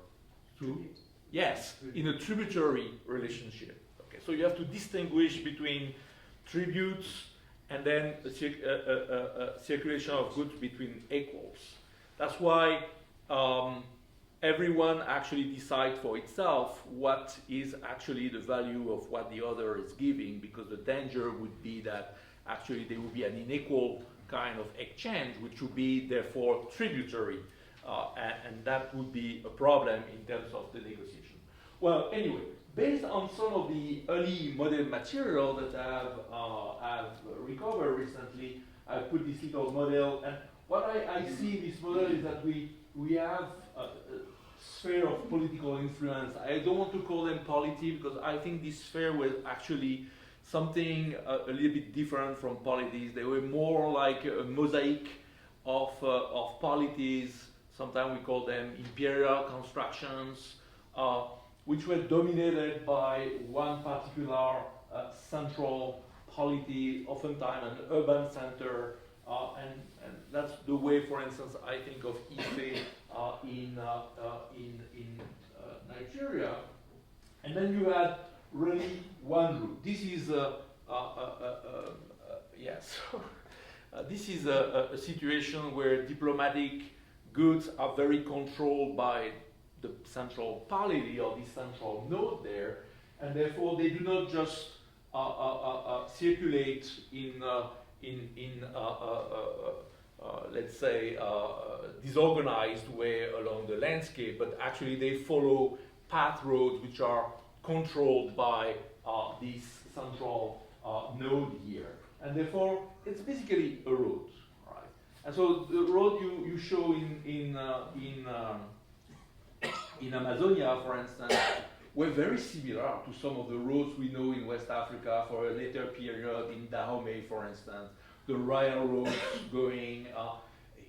to, yes, in a tributary relationship. Okay, so you have to distinguish between tributes and then a circulation of goods between equals. That's why everyone actually decides for itself what is actually the value of what the other is giving, because the danger would be that actually there would be an unequal kind of exchange, which would be therefore tributary, and that would be a problem in terms of the negotiation. Well, anyway, based on some of the early model material that I've recovered recently, I put this little model, and what I see in this model is that we have a sphere of political influence. I don't want to call them polity, because I think this sphere was actually something a little bit different from polities. They were more like a mosaic of polities. Sometimes we call them imperial constructions, which were dominated by one particular central polity, oftentimes an urban center, and that's the way, for instance, I think of Ife in Nigeria. And then you had really one route. This is yes. This is a situation where diplomatic goods are very controlled by the central polity or the central node there, and therefore they do not just circulate in let's say disorganized way along the landscape, but actually they follow path roads which are controlled by this central node here, and therefore it's basically a road, right? And so the road you show in Amazonia, for instance, were very similar to some of the roads we know in West Africa for a later period, in Dahomey, for instance, the rail roads going.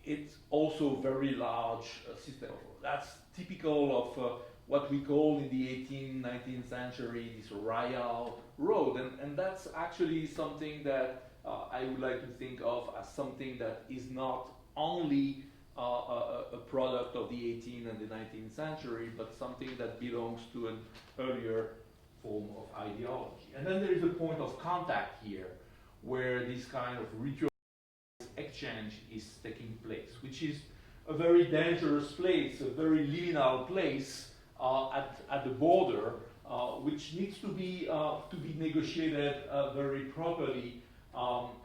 It's also very large system. That's typical of what we call in the 18th, 19th century, this rail road. And that's actually something that I would like to think of as something that is not only a product of the 18th and the 19th century, but something that belongs to an earlier form of ideology. And then there is a point of contact here, where this kind of ritual exchange is taking place, which is a very dangerous place, a very liminal place at the border, which needs to be negotiated very properly.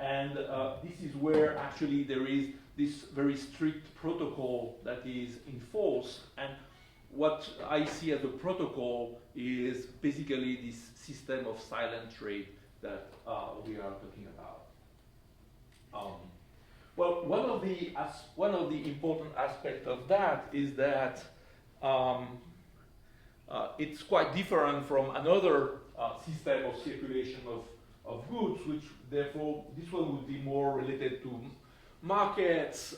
And this is where actually there is this very strict protocol that is enforced. And what I see as a protocol is basically this system of silent trade that we are talking about. Well, one of the important aspects of that is that it's quite different from another system of circulation of goods, which therefore this one would be more related to markets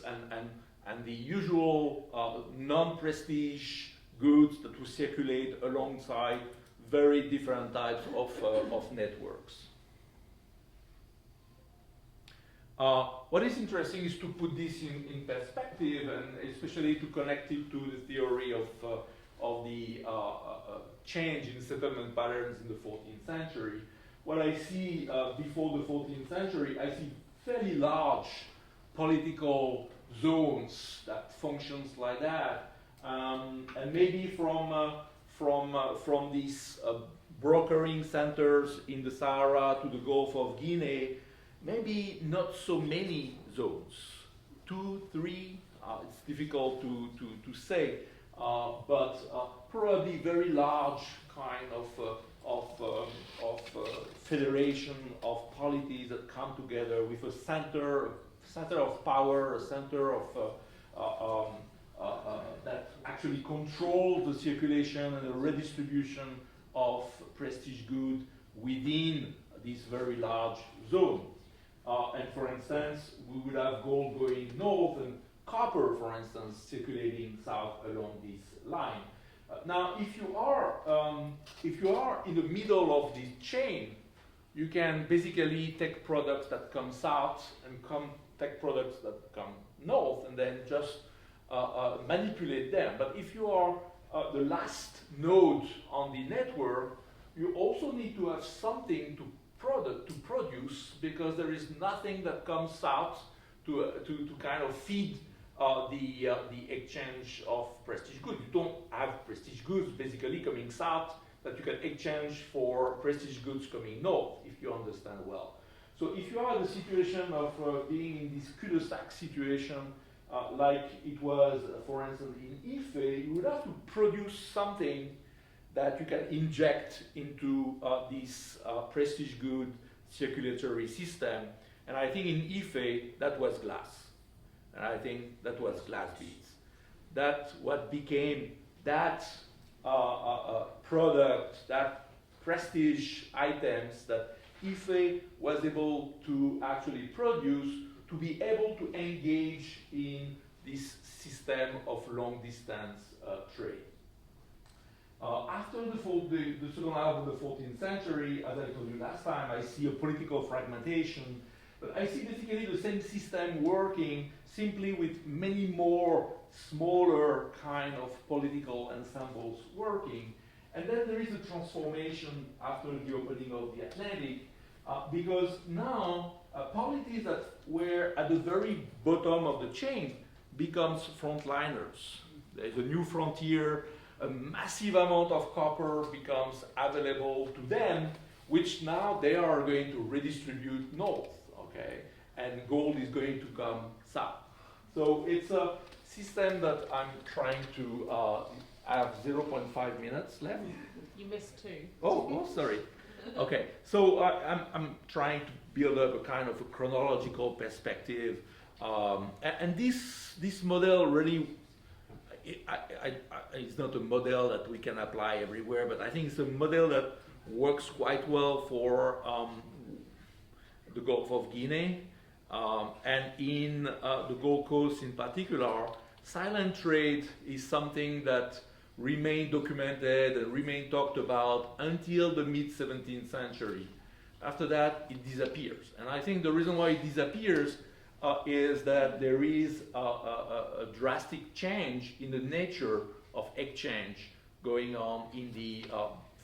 and the usual non-prestige goods that will circulate alongside very different types of networks. What is interesting is to put this in perspective, and especially to connect it to the theory of the change in settlement patterns in the 14th century. What I see before the 14th century, I see fairly large political zones that functions like that, and maybe from these brokering centers in the Sahara to the Gulf of Guinea, maybe not so many zones, 2, 3. It's difficult to say, but probably very large kind of federation of polities that come together with a center of power, a center of that actually controls the circulation and the redistribution of prestige goods within this very large zone. And for instance, we would have gold going north and copper, for instance, circulating south along this line. Now, if you are in the middle of this chain, you can basically take products that come south and take products that come north, and then just manipulate them. But if you are the last node on the network, you also need to have something to produce, because there is nothing that comes south to kind of feed the exchange of prestige goods. You don't have prestige goods basically coming south that you can exchange for prestige goods coming north, if you understand well. So if you are in the situation of being in this cul-de-sac situation, like it was, for instance, in Ife, you would have to produce something that you can inject into this prestige good circulatory system. And I think in Ife, that was glass. And I think that was glass beads. That's what became that product, that prestige items that Ife was able to actually produce to be able to engage in this system of long distance trade. After the second half of the 14th century, as I told you last time, I see a political fragmentation, but I see basically the same system working simply with many more smaller kind of political ensembles working. And then there is a transformation after the opening of the Atlantic, because now polities that were at the very bottom of the chain becomes frontliners. There's a new frontier, a massive amount of copper becomes available to them, which now they are going to redistribute north, okay? And gold is going to come south. So it's a system that I'm trying to have 0.5 minutes left. You missed two. Oh, sorry. Okay, so I'm trying to build up a kind of a chronological perspective, and this model really, it's not a model that we can apply everywhere, but I think it's a model that works quite well for the Gulf of Guinea, and in the Gold Coast in particular. Silent trade is something that remained documented and remained talked about until the mid-17th century. After that, it disappears. And I think the reason why it disappears is that there is a drastic change in the nature of exchange going on in the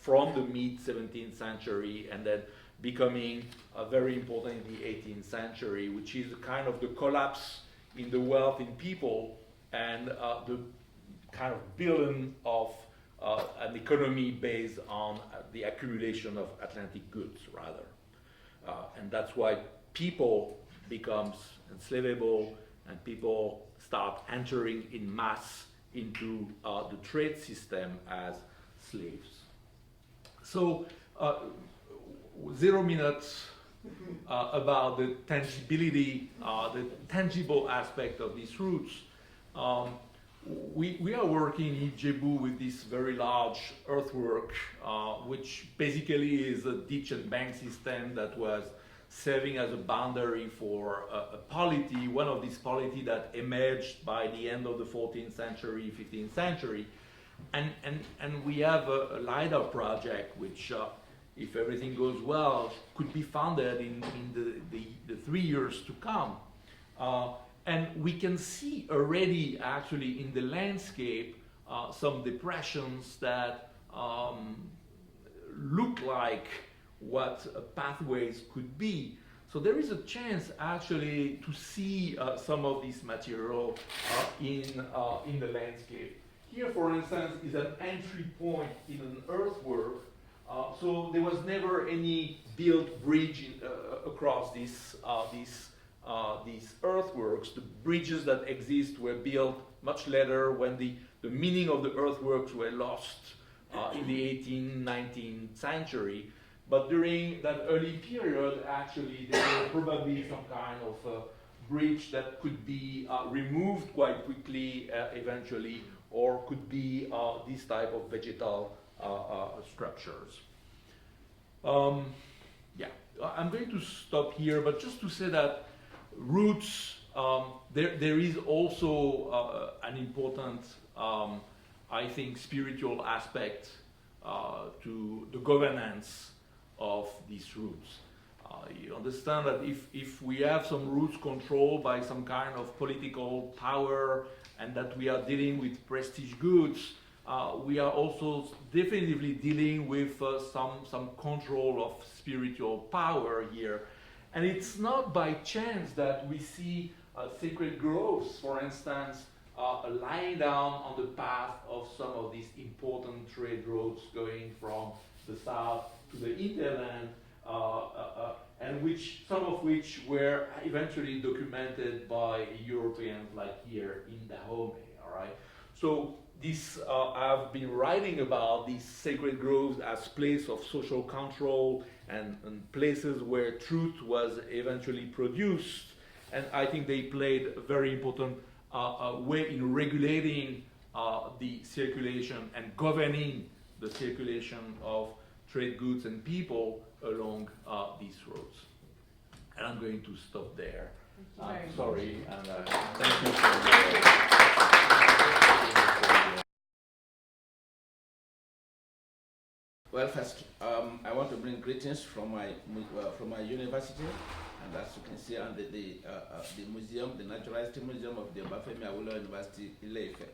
from the mid-17th century and then becoming very important in the 18th century, which is kind of the collapse in the wealth in people and the kind of building of an economy based on the accumulation of Atlantic goods, rather. And that's why people becomes enslavable and people start entering in mass into the trade system as slaves. So 0 minutes about the tangibility, the tangible aspect of these routes. We are working in Djebu with this very large earthwork, which basically is a ditch and bank system that was serving as a boundary for a polity, one of these polity that emerged by the end of the 14th century, 15th century. And we have a LIDAR project, which, if everything goes well, could be funded in the 3 years to come. And we can see already, actually, in the landscape, some depressions that look like what pathways could be. So there is a chance, actually, to see some of this material in the landscape. Here, for instance, is an entry point in an earthwork. So there was never any built bridge across these earthworks. The bridges that exist were built much later when the the meaning of the earthworks were lost in the 18th, 19th century. But during that early period, actually, there were probably some kind of bridge that could be removed quite quickly eventually, or could be this type of vegetal structures. Yeah, I'm going to stop here, but just to say that roots, there is also an important, I think, spiritual aspect to the governance of these roots. You understand that if we have some roots controlled by some kind of political power and that we are dealing with prestige goods, we are also definitively dealing with some control of spiritual power here. And it's not by chance that we see sacred groves, for instance, lying down on the path of some of these important trade routes going from the south to the hinterland, and some of which were eventually documented by Europeans, like here in Dahomey. All right. So this, I've been writing about these sacred groves as place of social control and places where truth was eventually produced, and I think they played a very important way in regulating the circulation and governing the circulation of trade goods and people along these roads. And I'm going to stop there. I'm sorry, and thank you for Well, first, I want to bring greetings from my university, and as you can see under the museum, the Natural History Museum of the Obafemi Awolowo University, Ile-Ife.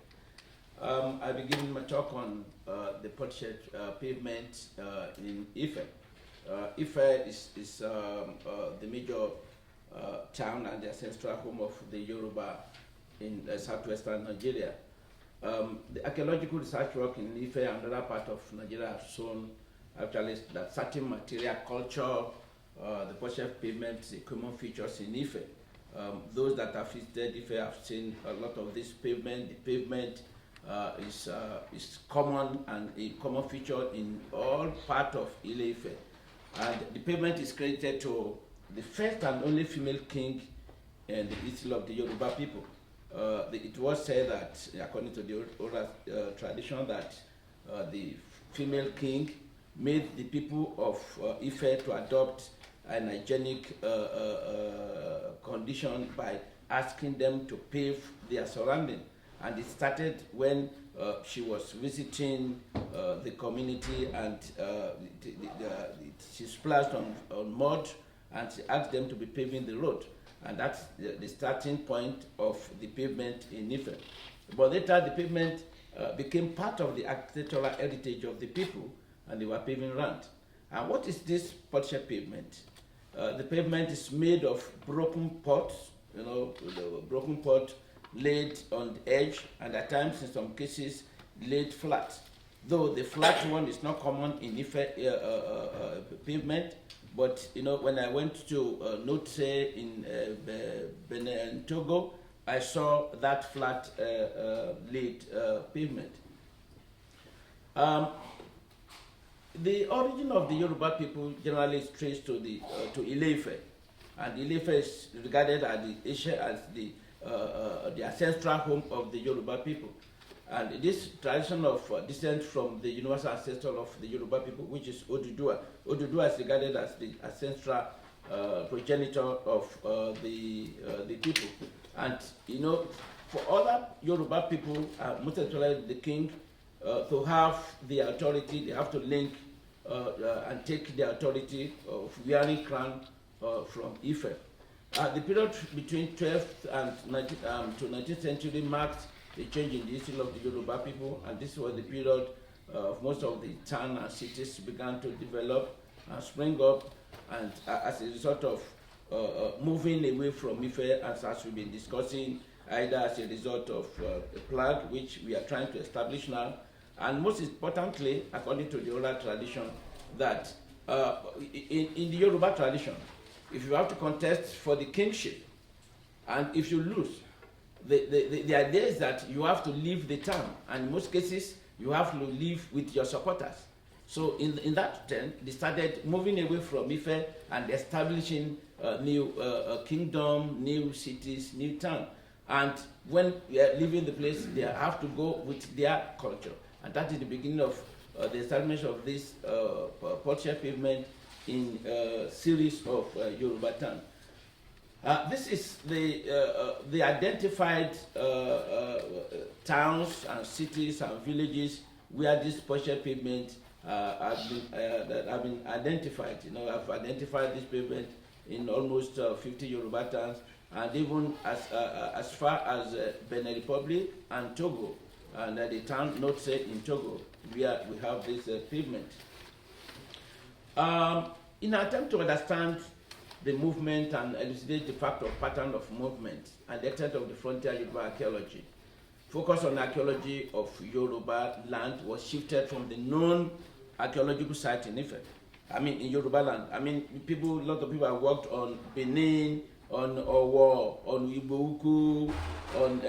I'll be giving my talk on the portrait pavement in Ife. Ife is the major town and the ancestral home of the Yoruba in southwestern Nigeria. The archaeological research work in Ife and other part of Nigeria have shown actually that certain material culture, the portrait pavement, the common features in Ife. Those that have visited Ife have seen a lot of this pavement. The pavement is common and a common feature in all part of Ile-Ife. And the pavement is credited to the first and only female king in the history of the Yoruba people. It was said that, according to the oral tradition, that the female king made the people of Ife to adopt an hygienic condition by asking them to pave their surrounding. And it started when she was visiting the community, and she splashed on mud, and she asked them to be paving the road. And that's the starting point of the pavement in Ife. But later the pavement became part of the architectural heritage of the people, and they were paving around. And what is this portrait pavement? The pavement is made of broken pots, the broken pot laid on the edge, and at times in some cases laid flat. Though the flat one is not common in Ife pavement, but when I went to Note in Benin and Togo, I saw that flat laid pavement. The origin of the Yoruba people generally is traced to Ile-Ife, and Ile-Ife is regarded as the ancestral home of the Yoruba people. And this tradition of descent from the universal ancestor of the Yoruba people, which is Oduduwa. Oduduwa is regarded as the ancestral progenitor of the people. And for other Yoruba people, most especially the king, to have the authority, they have to link and take the authority of wearing crown from Ife. The period between 12th and 19th century marked the change in the history of the Yoruba people, and this was the period most of the towns and cities began to develop and spring up, and as a result of moving away from Ife, as we've been discussing, either as a result of a plague which we are trying to establish now, and most importantly, according to the oral tradition, that in the Yoruba tradition, if you have to contest for the kingship, and if you lose, the idea is that you have to leave the town, and in most cases, you have to live with your supporters. So in that sense, they started moving away from Ife and establishing new kingdom, new cities, new town. And when we are leaving the place, they have to go with their culture. And that is the beginning of the establishment of this potsherd pavement in a series of Yoruba towns. This is the identified towns and cities and villages where this potsherd pavement that have been identified. You know, I've identified this pavement in almost 50 Yoruba towns, and even as far as Benin Republic and Togo, and the town not say in Togo, where we have this pavement. In an attempt to understand the movement and elucidate the fact of pattern of movement and the extent of the frontier Yoruba archaeology, focus on archaeology of Yoruba land was shifted from the known archaeological site in Ife. I mean, in Yoruba land. I mean, a lot of people have worked on Benin, on Owo, on Igbo-Ukwu, on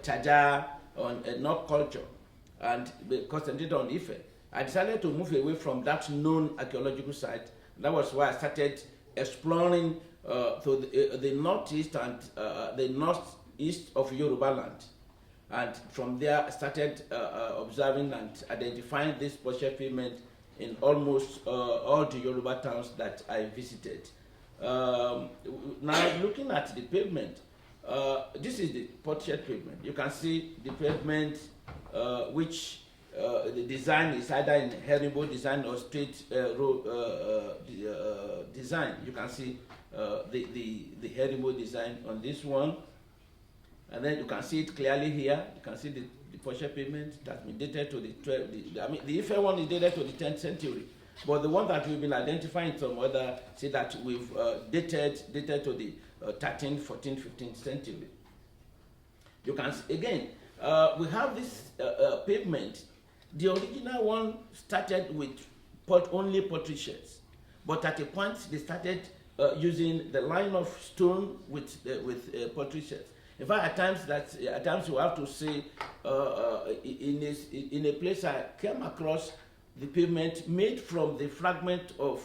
Chaja, on North culture, and concentrated on Ife. I decided to move away from that known archaeological site. That was why I started exploring the northeast and the northeast of Yoruba land. And from there, I started observing and identifying this potsherd pavement in almost all the Yoruba towns that I visited. Now, looking at the pavement, this is the potsherd pavement. You can see the pavement, which the design is either in herringbone design or straight road design. You can see the herringbone design on this one. And then you can see it clearly here. You can see the potsherd pavement that has been dated to the 12th. I mean, the Ife one is dated to the 10th century. But the one that we've been identifying some other say that we've dated to the 13th, 14th, 15th century. You can see, again, we have this pavement. The original one started with only potsherds, but at a point they started using the line of stone with potsherds. In fact, at times you have to say, in a place I came across the pavement made from the fragment of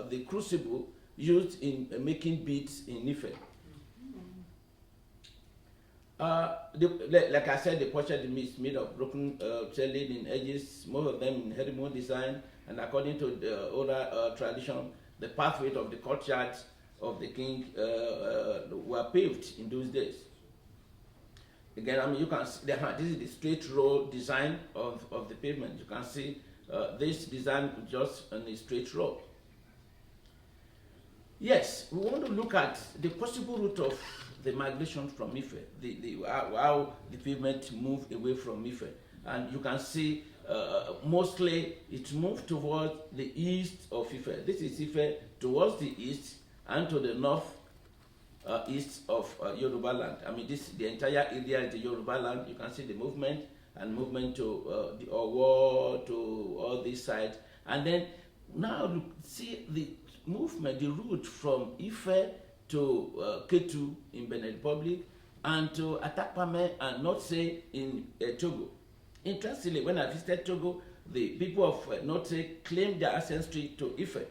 the crucible used in making beads in Ife. Like I said, the potsherd is made of broken shielded in edges, most of them in herringbone design, and according to the oral tradition, the pathway of the courtyards of the king were paved in those days. Again, I mean, you can see this is the straight row design of the pavement. You can see this design just on a straight row. Yes, we want to look at the possible route of the migration from Ife, how the pavement moved away from Ife. And you can see mostly it moved towards the east of Ife. This is Ife towards the east and to the north east of Yoruba land. I mean, the entire area is the Yoruba land. You can see the movement to the Owo, to all these sides. And then now look, see the movement, the route from Ife to Ketu in Benin Republic and to Atakpame and Notse in Togo. Interestingly, when I visited Togo, the people of Notse claimed their ancestry to Ife.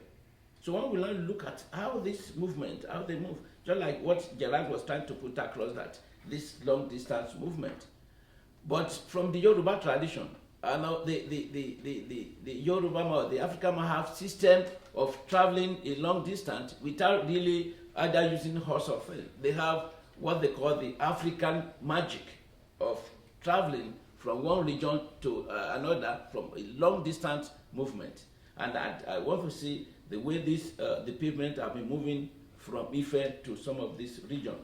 So one will now look at how this movement, how they move, just like what Gerard was trying to put across, that this long distance movement. But from the Yoruba tradition, the Yoruba or the African have system of traveling a long distance without really either using horse or foot. They have what they call the African magic of traveling from one region to another from a long distance movement. And I want to see the way the pavement have been moving from Ife to some of this region.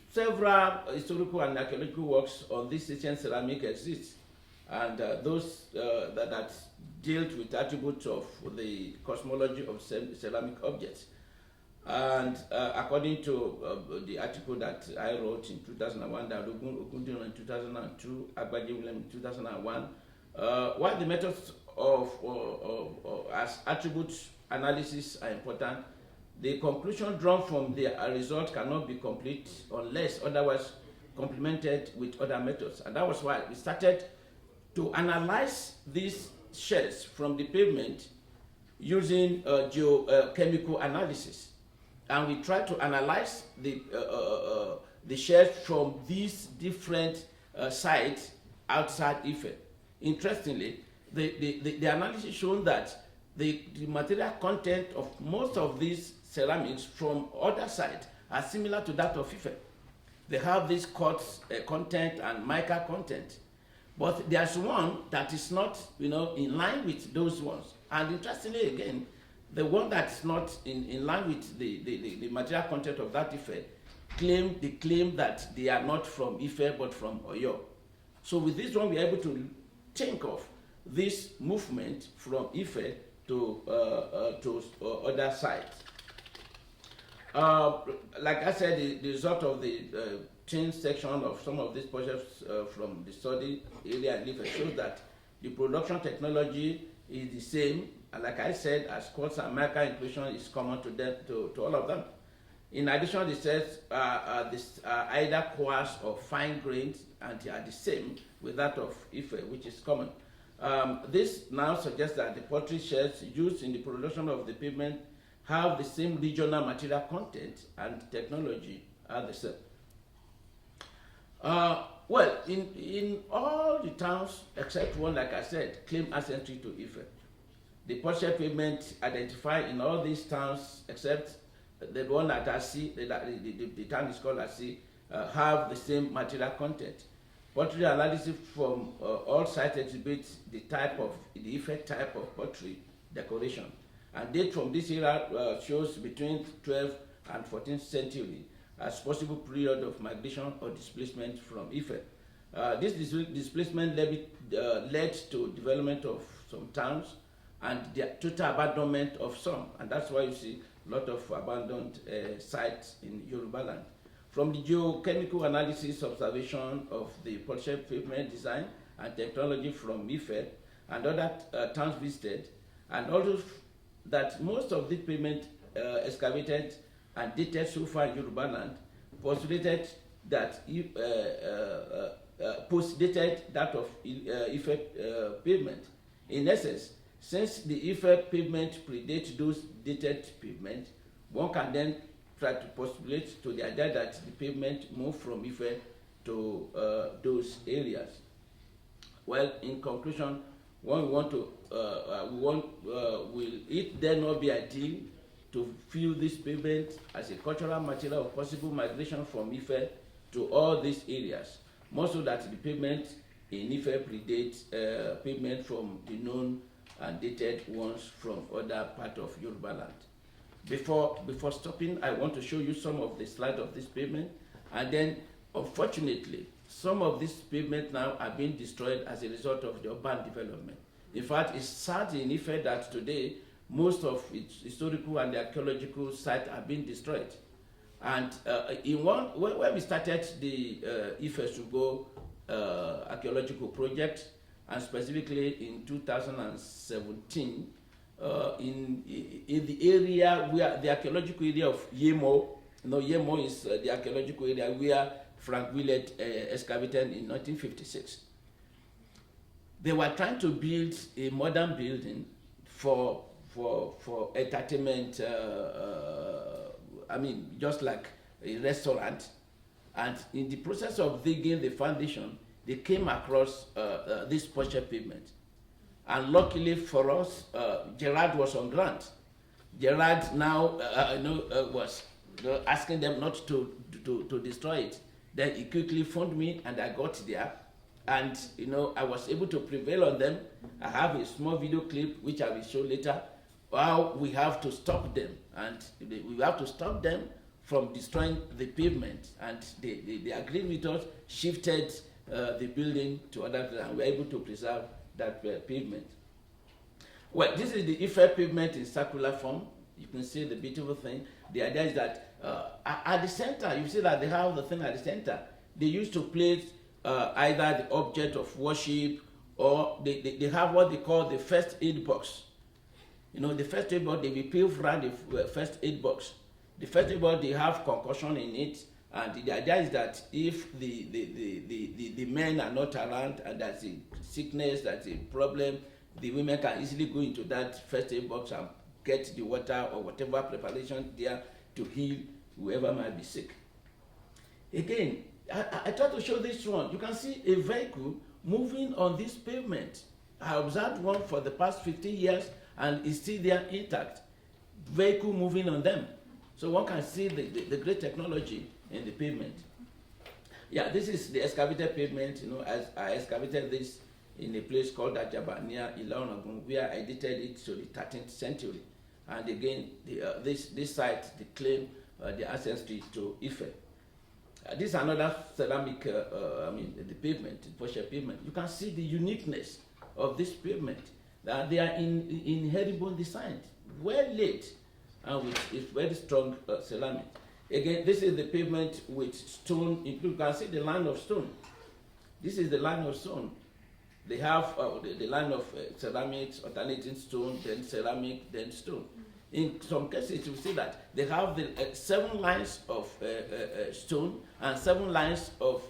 Several historical and archaeological works on this ancient ceramic exist, and those that dealt with attributes of the cosmology of ceramic objects. And according to the article that I wrote in 2001, Darogun Okundino in 2002, Agbaje William in 2001, while the methods of as attribute analysis are important, the conclusion drawn from the result cannot be complete unless otherwise complemented with other methods. And that was why we started to analyze these shells from the pavement using geochemical analysis. And we tried to analyze the shells from these different sites outside Ife. Interestingly, the analysis shown that the material content of most of these ceramics from other sites are similar to that of Ife. They have this quartz content and mica content. But there's one that is not, in line with those ones. And interestingly, again, the one that's not in line with the material content of that Ife claim that they are not from Ife but from Oyo. So with this one, we're able to think of this movement from Ife to other sites. Like I said, the result of the change section of some of these projects from the study area in Ife shows that the production technology is the same, and like I said, as quartz and mica inclusion is common to them, to all of them. In addition, the sets are either coarse or fine grained, and they are the same with that of Ife, which is common. This now suggests that the pottery shells used in the production of the pavement have the same regional material content and technology are the same. Well, in all the towns except one, like I said, claim ancestry to Ife. The pottery pavement identified in all these towns except the one at Asi, the town is called Asi, have the same material content. Pottery analysis from all sites exhibits the Ife type of pottery decoration. And date from this era shows between 12th and 14th century as possible period of migration or displacement from Ife. This displacement led to development of some towns and the total abandonment of some. And that's why you see a lot of abandoned sites in Yoruba land. From the geochemical analysis observation of the pottery pavement design and technology from Ife and other towns visited, and also that most of the pavement excavated and dated so far in Yoruba land postdated that of Ife pavement. In essence, since the Ife pavement predates those dated pavement, one can then try to postulate to the idea that the pavement moved from Ife to those areas. Well, in conclusion, will it then not be ideal to view this pavement as a cultural material of possible migration from Ife to all these areas, more so that the pavement in Ife predates pavement from the known and dated ones from other parts of Yoruba land. Before stopping, I want to show you some of the slides of this pavement, and then, unfortunately, some of this pavement now are being destroyed as a result of the urban development. In fact, it's sad in Ife that today most of its historical and archaeological sites are being destroyed. And when we started the Ife Sugo archaeological project, and specifically in 2017, in the area where the archaeological area of Yemo, Yemo is the archaeological area where Frank Willett excavated in 1956. They were trying to build a modern building for entertainment, just like a restaurant. And in the process of digging the foundation, they came across this pottery pavement. And luckily for us, Gerard was on ground. Gerard now was asking them not to destroy it. Then he quickly phoned me, and I got there. And I was able to prevail on them. I have a small video clip which I will show later. How we have to stop them, and we have to stop them from destroying the pavement. And they agreed with us, shifted the building to other places, and we were able to preserve that pavement. Well, this is the Ife pavement in circular form. You can see the beautiful thing. The idea is that at the center, you see that they have the thing at the center. They used to place either the object of worship, or they have what they call the first aid box. You know, the first aid box, they will pave around the first aid box. The first aid box, they have concussion in it, and the idea is that if the men are not around and there's a sickness, that's a problem, the women can easily go into that first aid box and get the water or whatever preparation there to heal whoever might be sick. Again, I try to show this one. You can see a vehicle moving on this pavement. I observed one for the past 15 years and it's still there intact. Vehicle moving on them. So one can see the great technology in the pavement. Yeah, this is the excavated pavement. You know, as I excavated this in a place called Ajaba near Ilorin, where I dated it to the 13th century. And again, this site, they claim the ancestry to Ife. This is another ceramic, the pavement, the portion pavement. You can see the uniqueness of this pavement, that they are in herringbone design, well laid, and with very strong ceramic. Again, this is the pavement with stone. You can see the line of stone. This is the line of stone. They have the line of ceramics, alternating stone, then ceramic, then stone. In some cases, you see that they have the 7 lines of stone and 7 lines of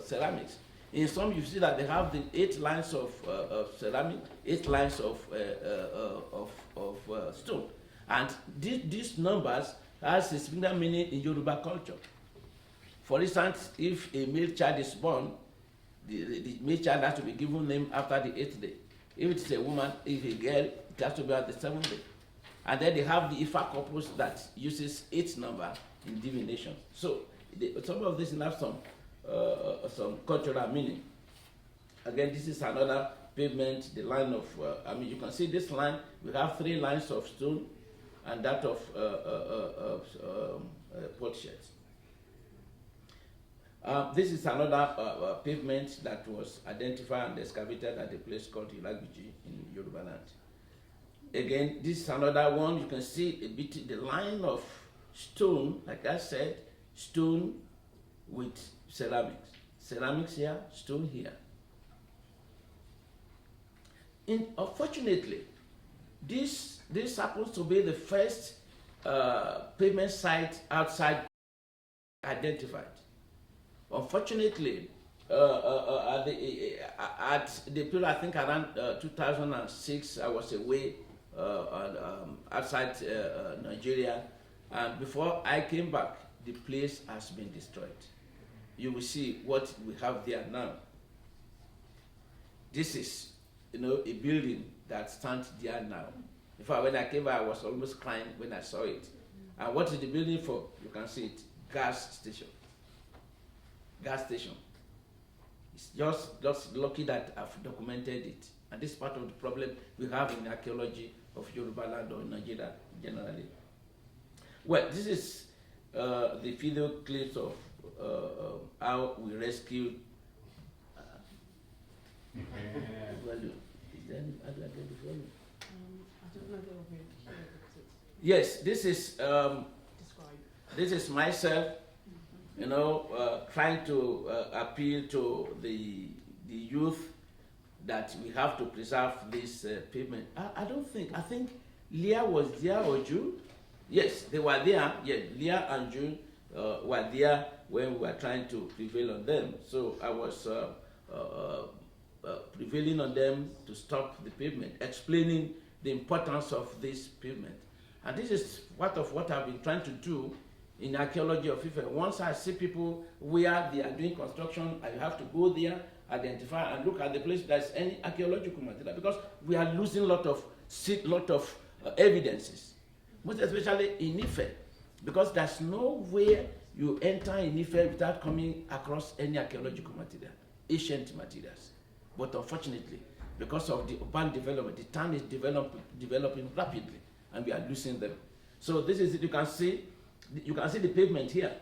ceramics. In some, you see that they have the 8 lines of ceramic, 8 lines of stone. And these numbers has a significant meaning in Yoruba culture. For instance, if a male child is born, the male child has to be given name after the 8th day. If it's a woman, if a girl, it has to be at the 7th day. And then they have the Ifa corpus that uses 8 number in divination. So some of this have some cultural meaning. Again, this is another pavement, the line of, you can see this line, we have 3 lines of stone and that of potsherds. This is another pavement that was identified and excavated at a place called Ilagiji in Yoruba land. Again, this is another one. You can see a bit the line of stone, like I said, stone with ceramics. Ceramics here, stone here. Unfortunately, this happens to be the first pavement site outside identified. Unfortunately, at the period, I think around 2006, I was away outside Nigeria, and before I came back, the place has been destroyed. You will see what we have there now. This is, a building that stands there now. In fact, when I came back, I was almost crying when I saw it. And what is the building for? You can see it, gas station. Gas station. It's just lucky that I've documented it. And this is part of the problem we have in archaeology of Yoruba land or Nigeria generally. Well, this is the video clips of how we rescued. I don't know if they'll be able to hear it. Yes, this is Describe. this is myself, trying to appeal to the youth that we have to preserve this pavement. I think Leah was there or June. Yes, they were there. Yeah, Leah and June were there when we were trying to prevail on them. So I was prevailing on them to stop the pavement, explaining the importance of this pavement. And this is part of what I've been trying to do in archaeology of Ife. Once I see people where they are doing construction, I have to go there, identify, and look at the place there's any archaeological material, because we are losing a lot of evidences, most especially in Ife, because there's no way you enter in Ife without coming across any archaeological material, ancient materials. But unfortunately, because of the urban development, the town is developing rapidly, and we are losing them. So this is, you can see the pavement here.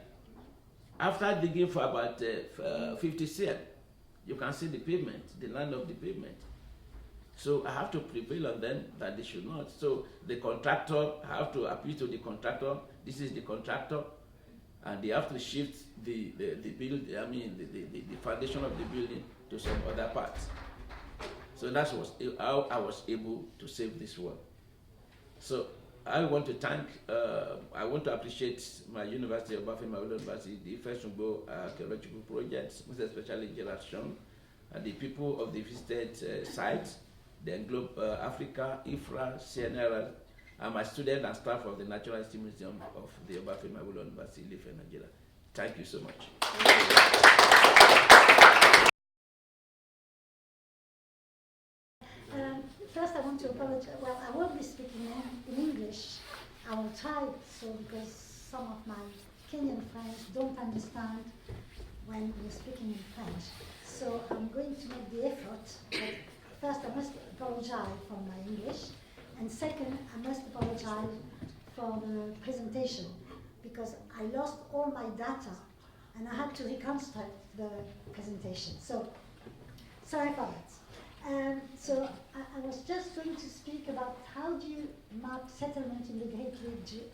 After digging for about 50 cm, you can see the pavement, the line of the pavement. So I have to prevail on them that they should not. So the contractor, I have to appeal to the contractor. This is the contractor, and they have to shift the foundation of the building to some other parts. So that's how I was able to save this one. So I want to appreciate my university of Bafema University, the First Ngbo archaeological projects, most especially Generation, and the people of the visited sites, the Globe Africa, IFRA, CNRL, and my students and staff of the Natural History Museum of the Obafemi University, Ife, Nigeria. Thank you so much. First, I want to apologize. Well, I won't be speaking in English. I will try so because some of my Kenyan friends don't understand when we're speaking in French. So I'm going to make the effort. But first, I must apologize for my English. And second, I must apologize for the presentation because I lost all my data and I had to reconstruct the presentation. So, sorry for that. So I was just going to speak about how do you map settlement in the Great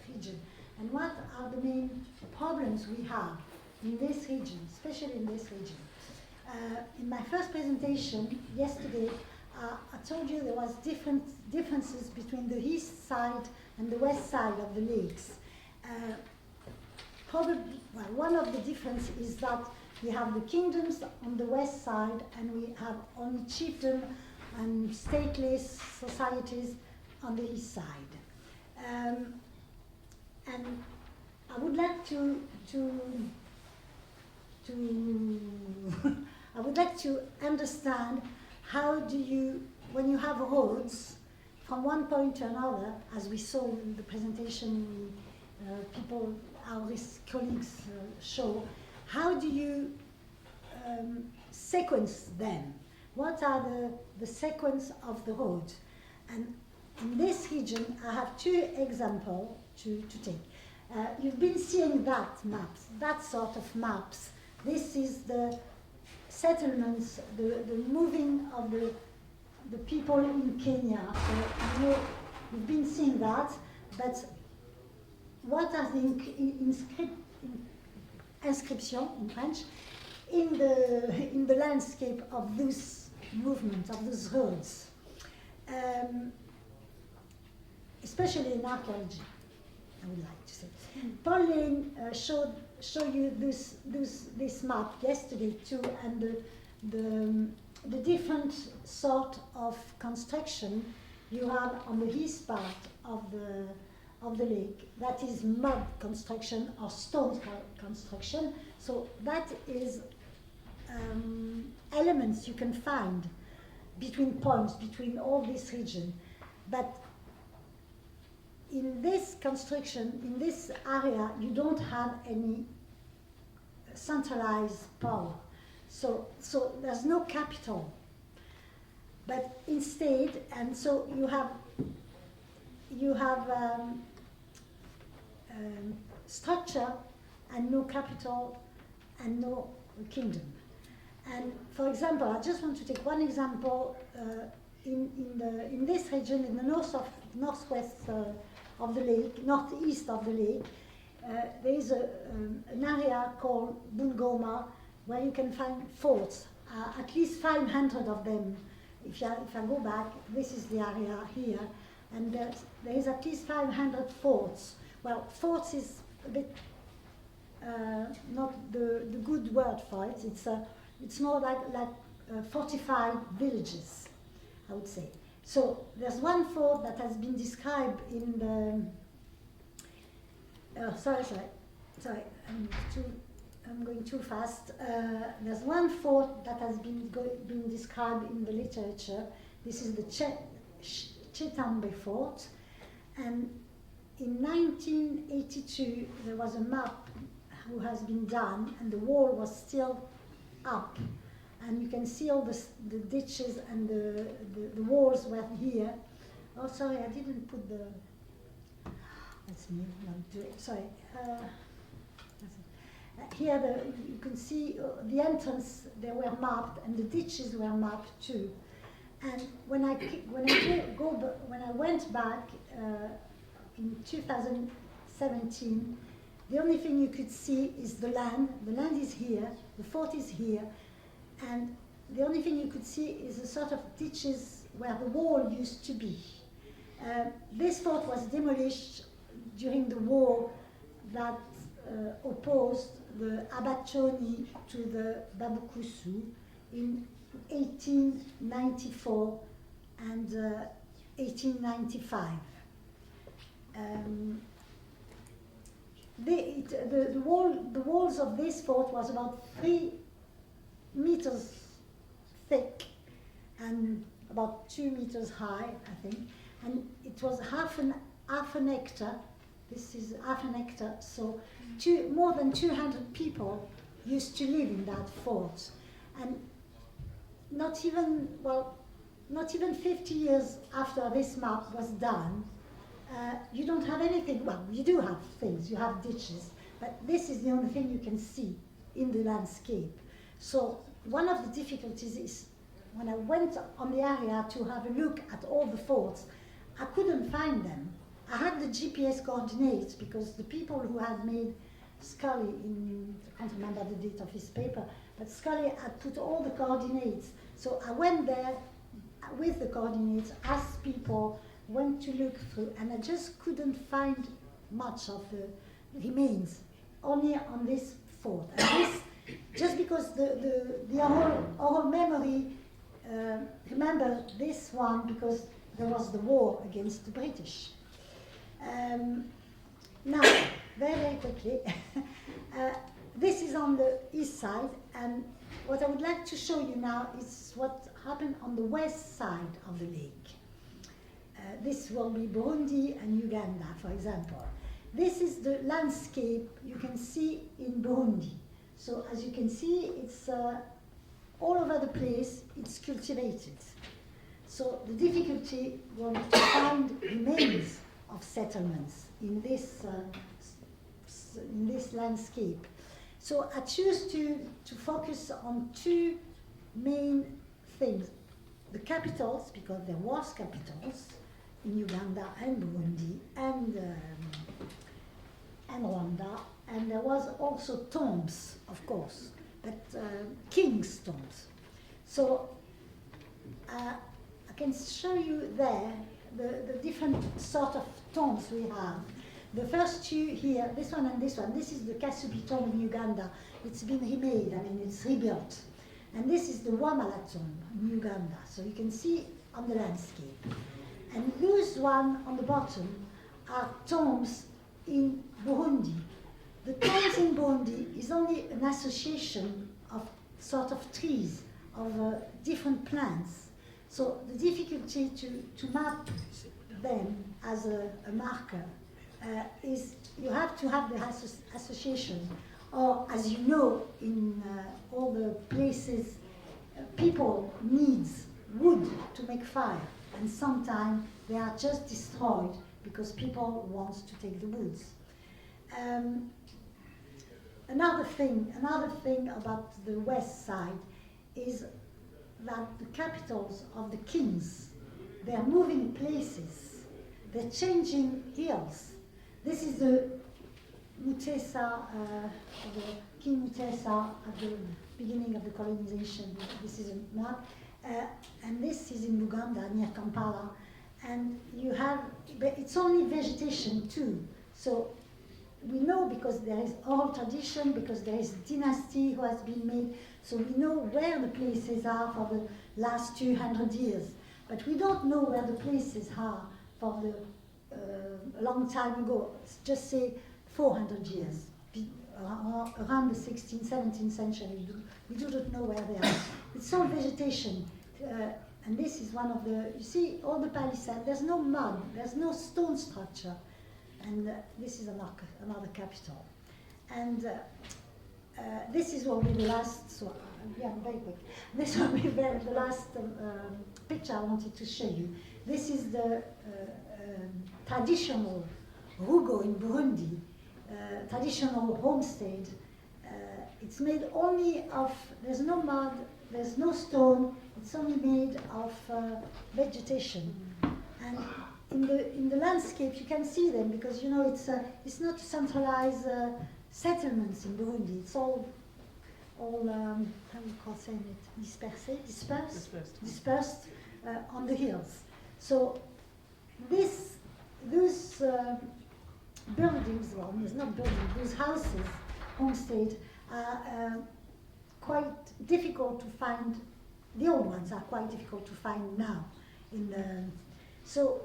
Region and what are the main problems we have in this region, especially in this region. In my first presentation yesterday, I told you there was differences between the east side and the west side of the lakes. One of the differences is that we have the kingdoms on the west side and we have only chiefdom and stateless societies on the east side. And I would like to I would like to understand how do you, when you have roads from one point to another, as we saw in the presentation, our colleagues show, how do you sequence them? What are the sequence of the road? And in this region, I have two examples to take. You've been seeing that sort of maps. This is the settlements, the moving of the people in Kenya. So you've been seeing that, but what are the inscription in French in the landscape of this movement, of these roads, especially in archaeology, I would like to say. Paul Lane showed you this map yesterday too, and the different sort of construction you have on the east part of the lake. That is mud construction or stone construction. So that is elements you can find between points, between all this region. But in this construction, in this area, you don't have any centralized power. So there's no capital. But instead, and so you have structure and no capital and no kingdom. And for example, I just want to take one example in this region, in the northwest of the lake, northeast of the lake. There is an area called Bungoma where you can find forts, at least 500 of them. If I go back, this is the area here, and there is at least 500 forts. Well, forts is a bit not the good word for it. It's more like fortified villages, I would say. So there's one fort that has been described in the. Sorry, I'm going too fast. There's one fort that has been described in the literature. This is the Chetambe Fort, and in 1982 there was a map who has been done, and the wall was still up, and you can see all the ditches and the walls were here. Oh, sorry, I didn't put the. That's me. No, sorry. Here you can see the entrance. They were mapped, and the ditches were mapped too. And when I went back in 2017, the only thing you could see is the land. The land is here. The fort is here, and the only thing you could see is a sort of ditches where the wall used to be. This fort was demolished during the war that opposed the Abachoni to the Babukusu in 1894 and 1895. The walls of this fort was about 3 meters thick and about 2 meters high, I think, and it was half an hectare. This is half an hectare, so more than 200 people used to live in that fort, and not even 50 years after this map was done, you don't have anything. Well, you do have things, you have ditches, but this is the only thing you can see in the landscape. So one of the difficulties is when I went on the area to have a look at all the forts, I couldn't find them. I had the GPS coordinates because the people who had made Scully, I can't remember the date of his paper, but Scully had put all the coordinates. So I went there with the coordinates, asked people, went to look through, and I just couldn't find much of the remains, only on this fort. And this, just because the oral memory remember this one because there was the war against the British. Now, very quickly, this is on the east side, and what I would like to show you now is what happened on the west side of the lake. This will be Burundi and Uganda, for example. This is the landscape you can see in Burundi. So as you can see, it's all over the place, it's cultivated. So the difficulty will be to find remains of settlements in this landscape. So I choose to focus on 2 main things. The capitals, because there was capitals in Uganda and Burundi and Rwanda, and there was also tombs, of course, but king's tombs. So I can show you there the different sort of tombs we have. The first 2 here, this one and this one, this is the Kasubi tomb in Uganda. It's been remade, I mean, it's rebuilt. And this is the Wamala tomb in Uganda. So you can see on the landscape. And those one on the bottom are tombs in Burundi. The tombs in Burundi is only an association of sort of trees, of different plants. So the difficulty to map them as a marker is you have to have the association. Or as you know, in all the places, people need wood to make fire. And sometimes they are just destroyed because people want to take the woods. Another thing about the west side is that the capitals of the kings, they are moving places, they're changing hills. This is the Mutesa, King Mutesa at the beginning of the colonization. This is a map. And this is in Uganda, near Kampala. And you have, but it's only vegetation too. So we know because there is oral tradition, because there is dynasty who has been made, so we know where the places are for the last 200 years. But we don't know where the places are for the a long time ago, just say 400 years, around the 16th, 17th century. We do not know where they are. It's all vegetation. And this is one of the, you see all the palisades, there's no mud, there's no stone structure. And this is another capital. And this is what will be the last, so yeah, very quick. This will be the last picture I wanted to show you. This is the traditional rugo in Burundi, traditional homestead. It's made only of, there's no mud, there's no stone, it's only made of vegetation. And in the landscape you can see them because you know it's not centralized settlements in Burundi. It's all how do you call saying it? Dispersed on the hills. So this those buildings, well, it's not buildings, those houses, homestead, are quite difficult to find. The old ones are quite difficult to find now. So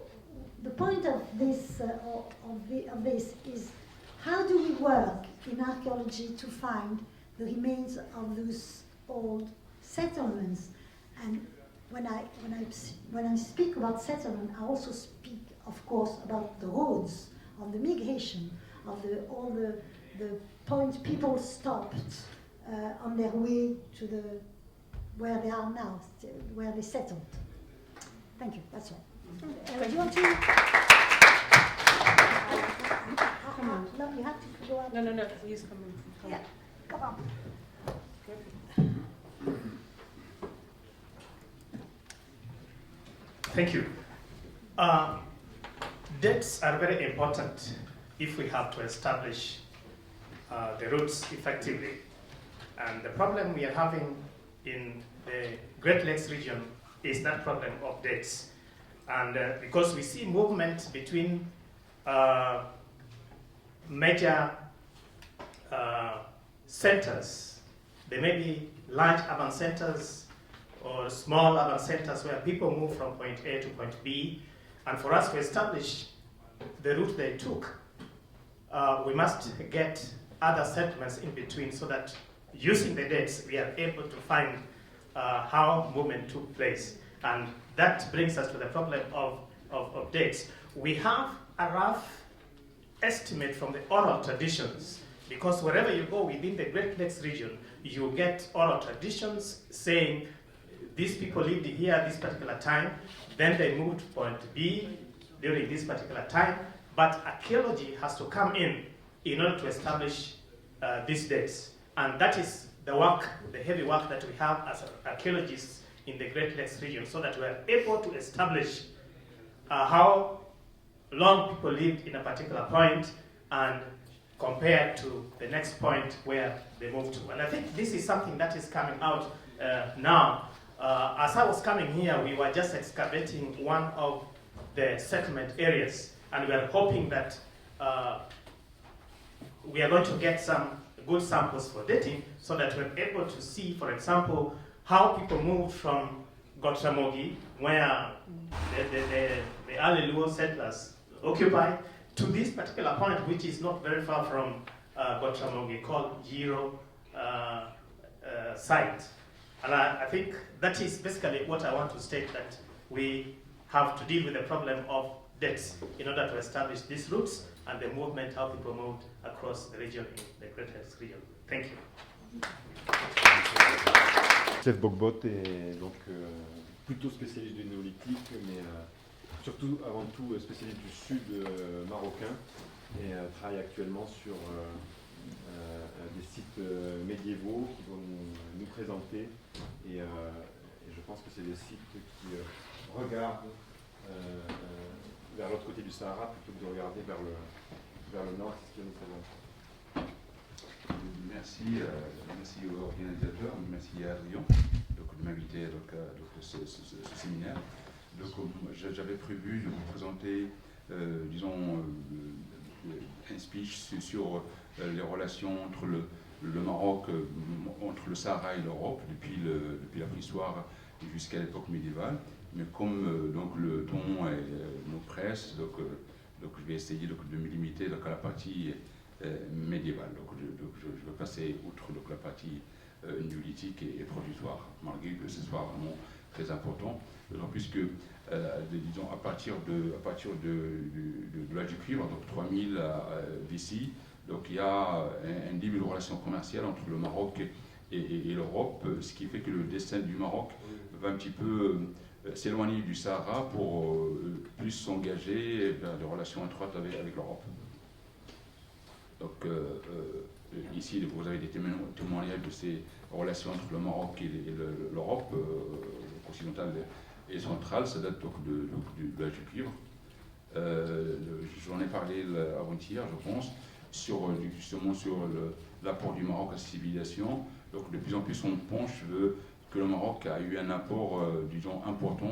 the point of this of this is, how do we work in archaeology to find the remains of those old settlements? And when I speak about settlement, I also speak, of course, about the roads of the migration, of all the points people stopped on their way to where they are now, where they settled. Thank you. That's all. Do you want to? Come on. No, you have to go out. No. Please come in. Yeah. Come on. Thank you. Dates are very important if we have to establish the roots effectively. And the problem we are having in the Great Lakes region is that problem of dates. And because we see movement between major centers, there may be large urban centers or small urban centers where people move from point A to point B. And for us to establish the route they took, we must get other settlements in between, so that using the dates, we are able to find how movement took place. And that brings us to the problem of dates. We have a rough estimate from the oral traditions, because wherever you go within the Great Lakes region, you get oral traditions saying these people lived here this particular time, then they moved to point B during this particular time, but archaeology has to come in order to establish these dates. And that is the work, the heavy work that we have as archaeologists in the Great Lakes region, so that we are able to establish how long people lived in a particular point and compared to the next point where they moved to. And I think this is something that is coming out now. As I was coming here, we were just excavating one of the settlement areas, and we are hoping that we are going to get some good samples for dating, so that we're able to see, for example, how people moved from Gotramogi, where the early Luo settlers occupied, to this particular point, which is not very far from Gotramogi, called Jiro site. And I think that is basically what I want to state, that we have to deal with the problem of dates in order to establish these routes and the movement, how people moved across the region, in the Great Lakes region. Thank you. Chef Bogbot est donc plutôt spécialiste du néolithique, mais surtout, avant tout, spécialiste du sud marocain, et travaille actuellement sur des sites médiévaux qui vont nous présenter, et je pense que c'est des sites qui regardent vers l'autre côté du Sahara plutôt que de regarder vers le nord. C'est ce qu'il nous présente. Merci aux organisateurs, merci à Adrien de m'inviter à ce séminaire. J'avais prévu de vous présenter, un speech sur les relations entre le Maroc, entre le Sahara et l'Europe, depuis la préhistoire jusqu'à l'époque médiévale. Mais comme donc le ton nous presse, donc je vais essayer de me limiter à la partie médiévale. Donc je vais passer outre la partie néolithique et provisoire, malgré que ce soit vraiment très important, puisque disons à partir de l'âge du cuivre, donc 3000 d'ici, donc il y a un début de relation commerciale entre le Maroc et l'Europe, ce qui fait que le destin du Maroc va un petit peu s'éloigner du Sahara pour plus s'engager vers des relations étroites avec l'Europe. Donc ici, vous avez des témoignages de ces relations entre le Maroc et l'Europe occidentale et centrale. Ça date donc de l'âge du cuivre. J'en ai parlé avant-hier, je pense, justement sur l'apport du Maroc à la civilisation. Donc de plus en plus on penche que le Maroc a eu un apport, disons, important.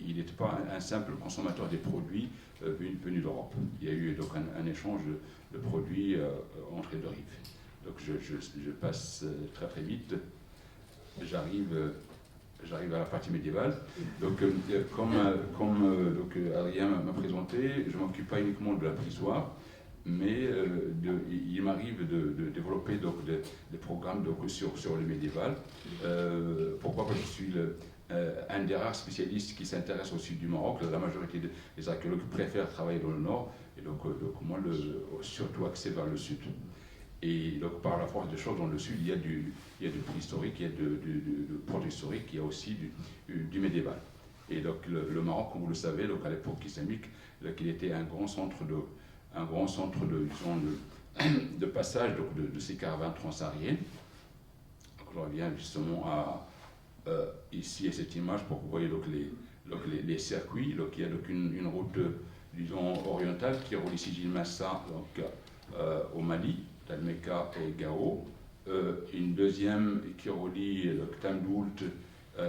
Il n'était pas un simple consommateur des produits venus d'Europe. Il y a eu donc un échange de produits entre les deux rives. Donc je passe très très vite. J'arrive à la partie médiévale. Donc, comme Adrien m'a présenté, je ne m'occupe pas uniquement de la préhistoire, mais il m'arrive de développer donc, des programmes donc, sur le médiéval. Pourquoi? Parce que je suis un des rares spécialistes qui s'intéresse au sud du Maroc. La majorité des archéologues préfèrent travailler dans le nord, et donc moi, surtout axé vers le sud. Et donc, par la force des choses, dans le sud, il y a du préhistorique, il y a du protohistorique, il y a aussi du médiéval. Et donc, le Maroc, comme vous le savez, donc, à l'époque islamique, il était un grand centre de passage donc, de ces caravanes transsahariennes. Je reviens justement ici à cette image pour que vous voyez donc, les circuits. Donc, il y a donc une route, disons, orientale qui relie Sidi Massa au Mali, Talmeka et Gao, une deuxième qui relie Tamdoult,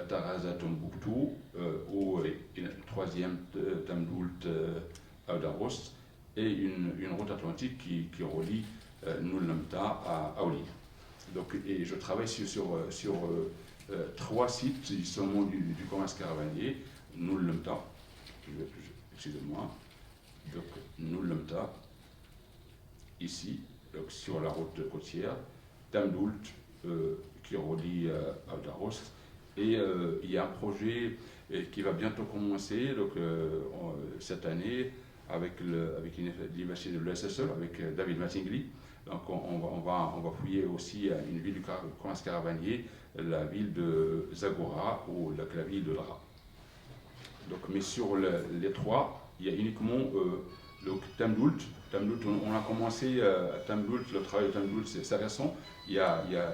Taraza, Tombouctou, et une troisième Tamdoult, Aoudaros, et une route atlantique qui relie Noulemta à Aoulir. Donc, et je travaille sur 3 sites justement du commerce caravanier, Noulemta, excusez-moi, donc Noulemta, ici, donc sur la route côtière, Tamdoult qui relie à Daros, et il y a un projet qui va bientôt commencer donc, cette année avec l'université de l'ESSE, avec David Mattingly. Donc on va fouiller aussi une ville du commerce caravanier, la ville de Zagora ou la ville de Lara. Donc, mais sur les 3, il y a uniquement Tamdoult. On a commencé Tamdoult, le travail de Tamdoult, c'est récent.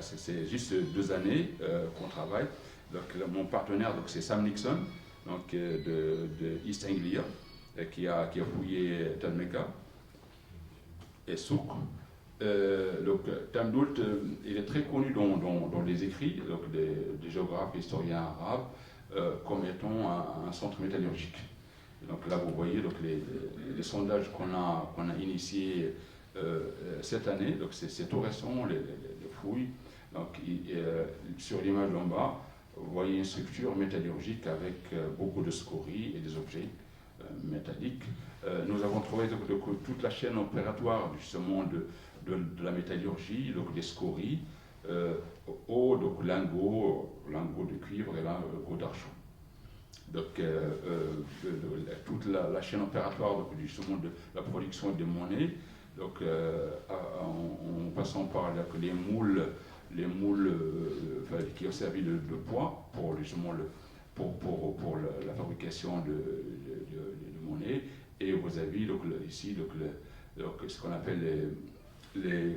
C'est juste 2 années qu'on travaille. Donc, mon partenaire, c'est Sam Nixon, donc, de East Anglia, qui a fouillé Talmeka et Souk. Donc, Tamdoult, il est très connu dans les écrits donc des géographes et historiens arabes comme étant un centre métallurgique. Donc là, vous voyez donc, les sondages qu'on a initiés cette année. Donc c'est tout récent, les fouilles. Donc, sur l'image en bas, vous voyez une structure métallurgique avec beaucoup de scories et des objets métalliques. Nous avons trouvé donc, toute la chaîne opératoire justement de la métallurgie, donc des scories, donc lingots de cuivre et lingots d'argent. Donc toute la chaîne opératoire donc, justement de la production des monnaies, donc, en passant par les moules qui ont servi de poids pour justement pour la fabrication de monnaies, et vous avez donc, ici donc, ce qu'on appelle les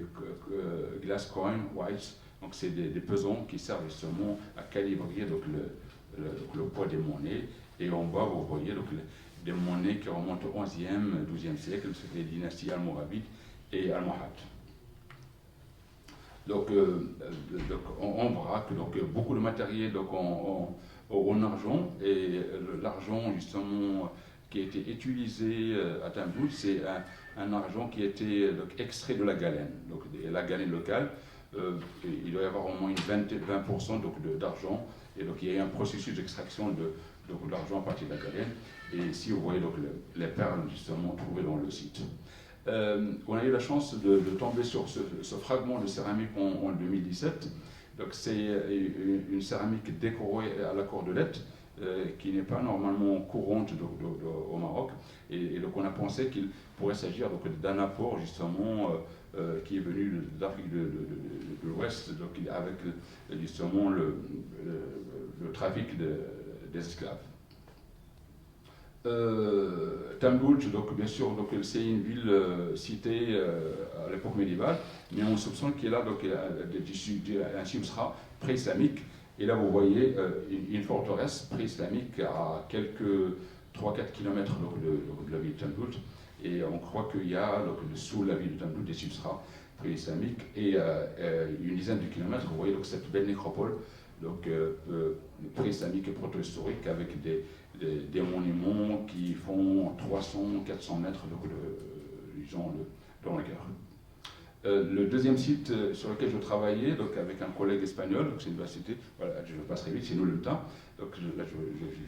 glass coin whites, donc c'est des pesants qui servent justement à calibrer donc, le poids des monnaies. Et en bas, vous voyez donc, des monnaies qui remontent au 11e, 12e siècle, c'est les dynasties almoravides et almohades. Donc, on braque donc, beaucoup de matériel donc, en argent, et l'argent justement qui a été utilisé à Tamboul, c'est un argent qui a été donc, extrait de la galène. Donc, la galène locale, il doit y avoir au moins une 20% d'argent, et donc il y a eu un processus d'extraction de l'argent à partir de la galène. Et ici, vous voyez donc les perles justement trouvées dans le site. On a eu la chance de tomber sur ce fragment de céramique en 2017. Donc c'est une céramique décorée à la cordelette qui n'est pas normalement courante au Maroc. Et donc on a pensé qu'il pourrait s'agir d'un apport justement qui est venu d'Afrique de l'Ouest, avec justement le trafic des esclaves. Tamboul, donc bien sûr, c'est une ville citée à l'époque médiévale, mais on soupçonne qu'il y a là un substrat pré-islamique. Et là, vous voyez une forteresse pré-islamique à quelques 3-4 km de la ville de Tamboul. Et on croit qu'il y a sous la ville de Tamboul des substrats pré-islamiques. Et une dizaine de kilomètres, vous voyez donc cette belle nécropole donc pré-islamiques et proto-historiques, avec des monuments qui font 300-400 mètres dans la gare. Le deuxième site sur lequel je travaillais, donc avec un collègue espagnol, donc c'est une université, voilà, je passerai vite, c'est Nolenta. Donc là,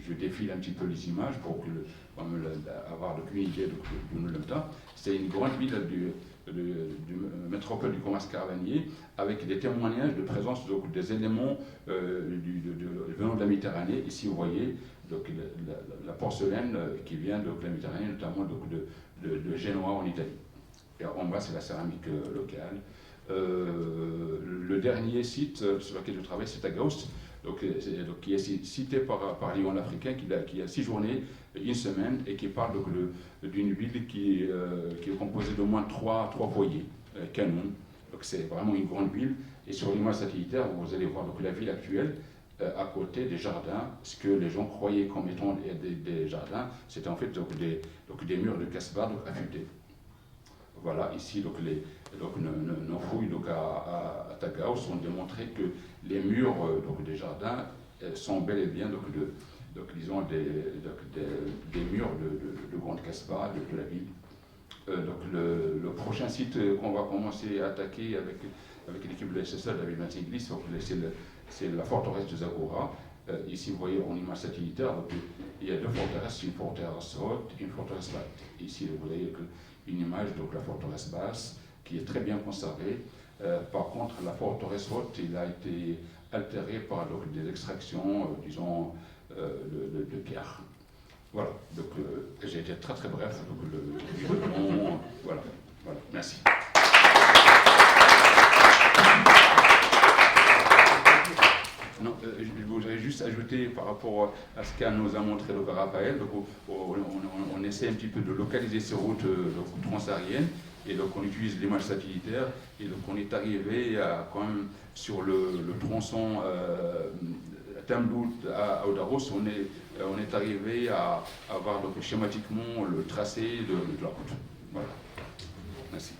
je défile un petit peu les images pour avoir une idée de Nolenta. C'est une grande ville du métropole du commerce caravanier, avec des témoignages de présence donc, des éléments venant de la Méditerranée. Ici, vous voyez donc, la porcelaine qui vient de la Méditerranée, notamment donc, de Génois en Italie. Et en bas, c'est la céramique locale. Le dernier site sur lequel je travaille, c'est à Gauss, qui est cité par Lyon l'Africain, qui a séjourné une semaine et qui parle d'une ville qui est composée d'au moins trois foyers canons. Donc c'est vraiment une grande ville. Et sur l'image satellitaire, vous allez voir donc, la ville actuelle à côté des jardins. Ce que les gens croyaient comme étant des jardins, c'était en fait donc des murs de casse-barre affûtés. Voilà, ici, nos fouilles à Tagaos ont démontré que les murs des jardins sont bel et bien disons des murs de grande casse-barre de la ville. Le prochain site qu'on va commencer à attaquer avec l'équipe de la SSA, de la ville Matiglis, c'est la forteresse de Zagora. Ici, vous voyez en image satellitaire, il y a deux forteresses, une forteresse haute et une forteresse basse. Ici, vous voyez une image, donc la forteresse basse, qui est très bien conservée. Par contre, la forteresse haute, il a été altérée par des extractions, disons, de pierre. Voilà, donc j'ai été très très bref, voilà, merci. Non, je voudrais juste ajouter par rapport à ce qu'a nous a montré le Raphaël, donc on essaie un petit peu de localiser ces routes transsahariennes, et donc on utilise l'image satellitaire, et donc on est arrivé quand même sur le tronçon Tamblout à Odaros, on est arrivé à avoir donc, schématiquement le tracé de la route. Voilà. Merci.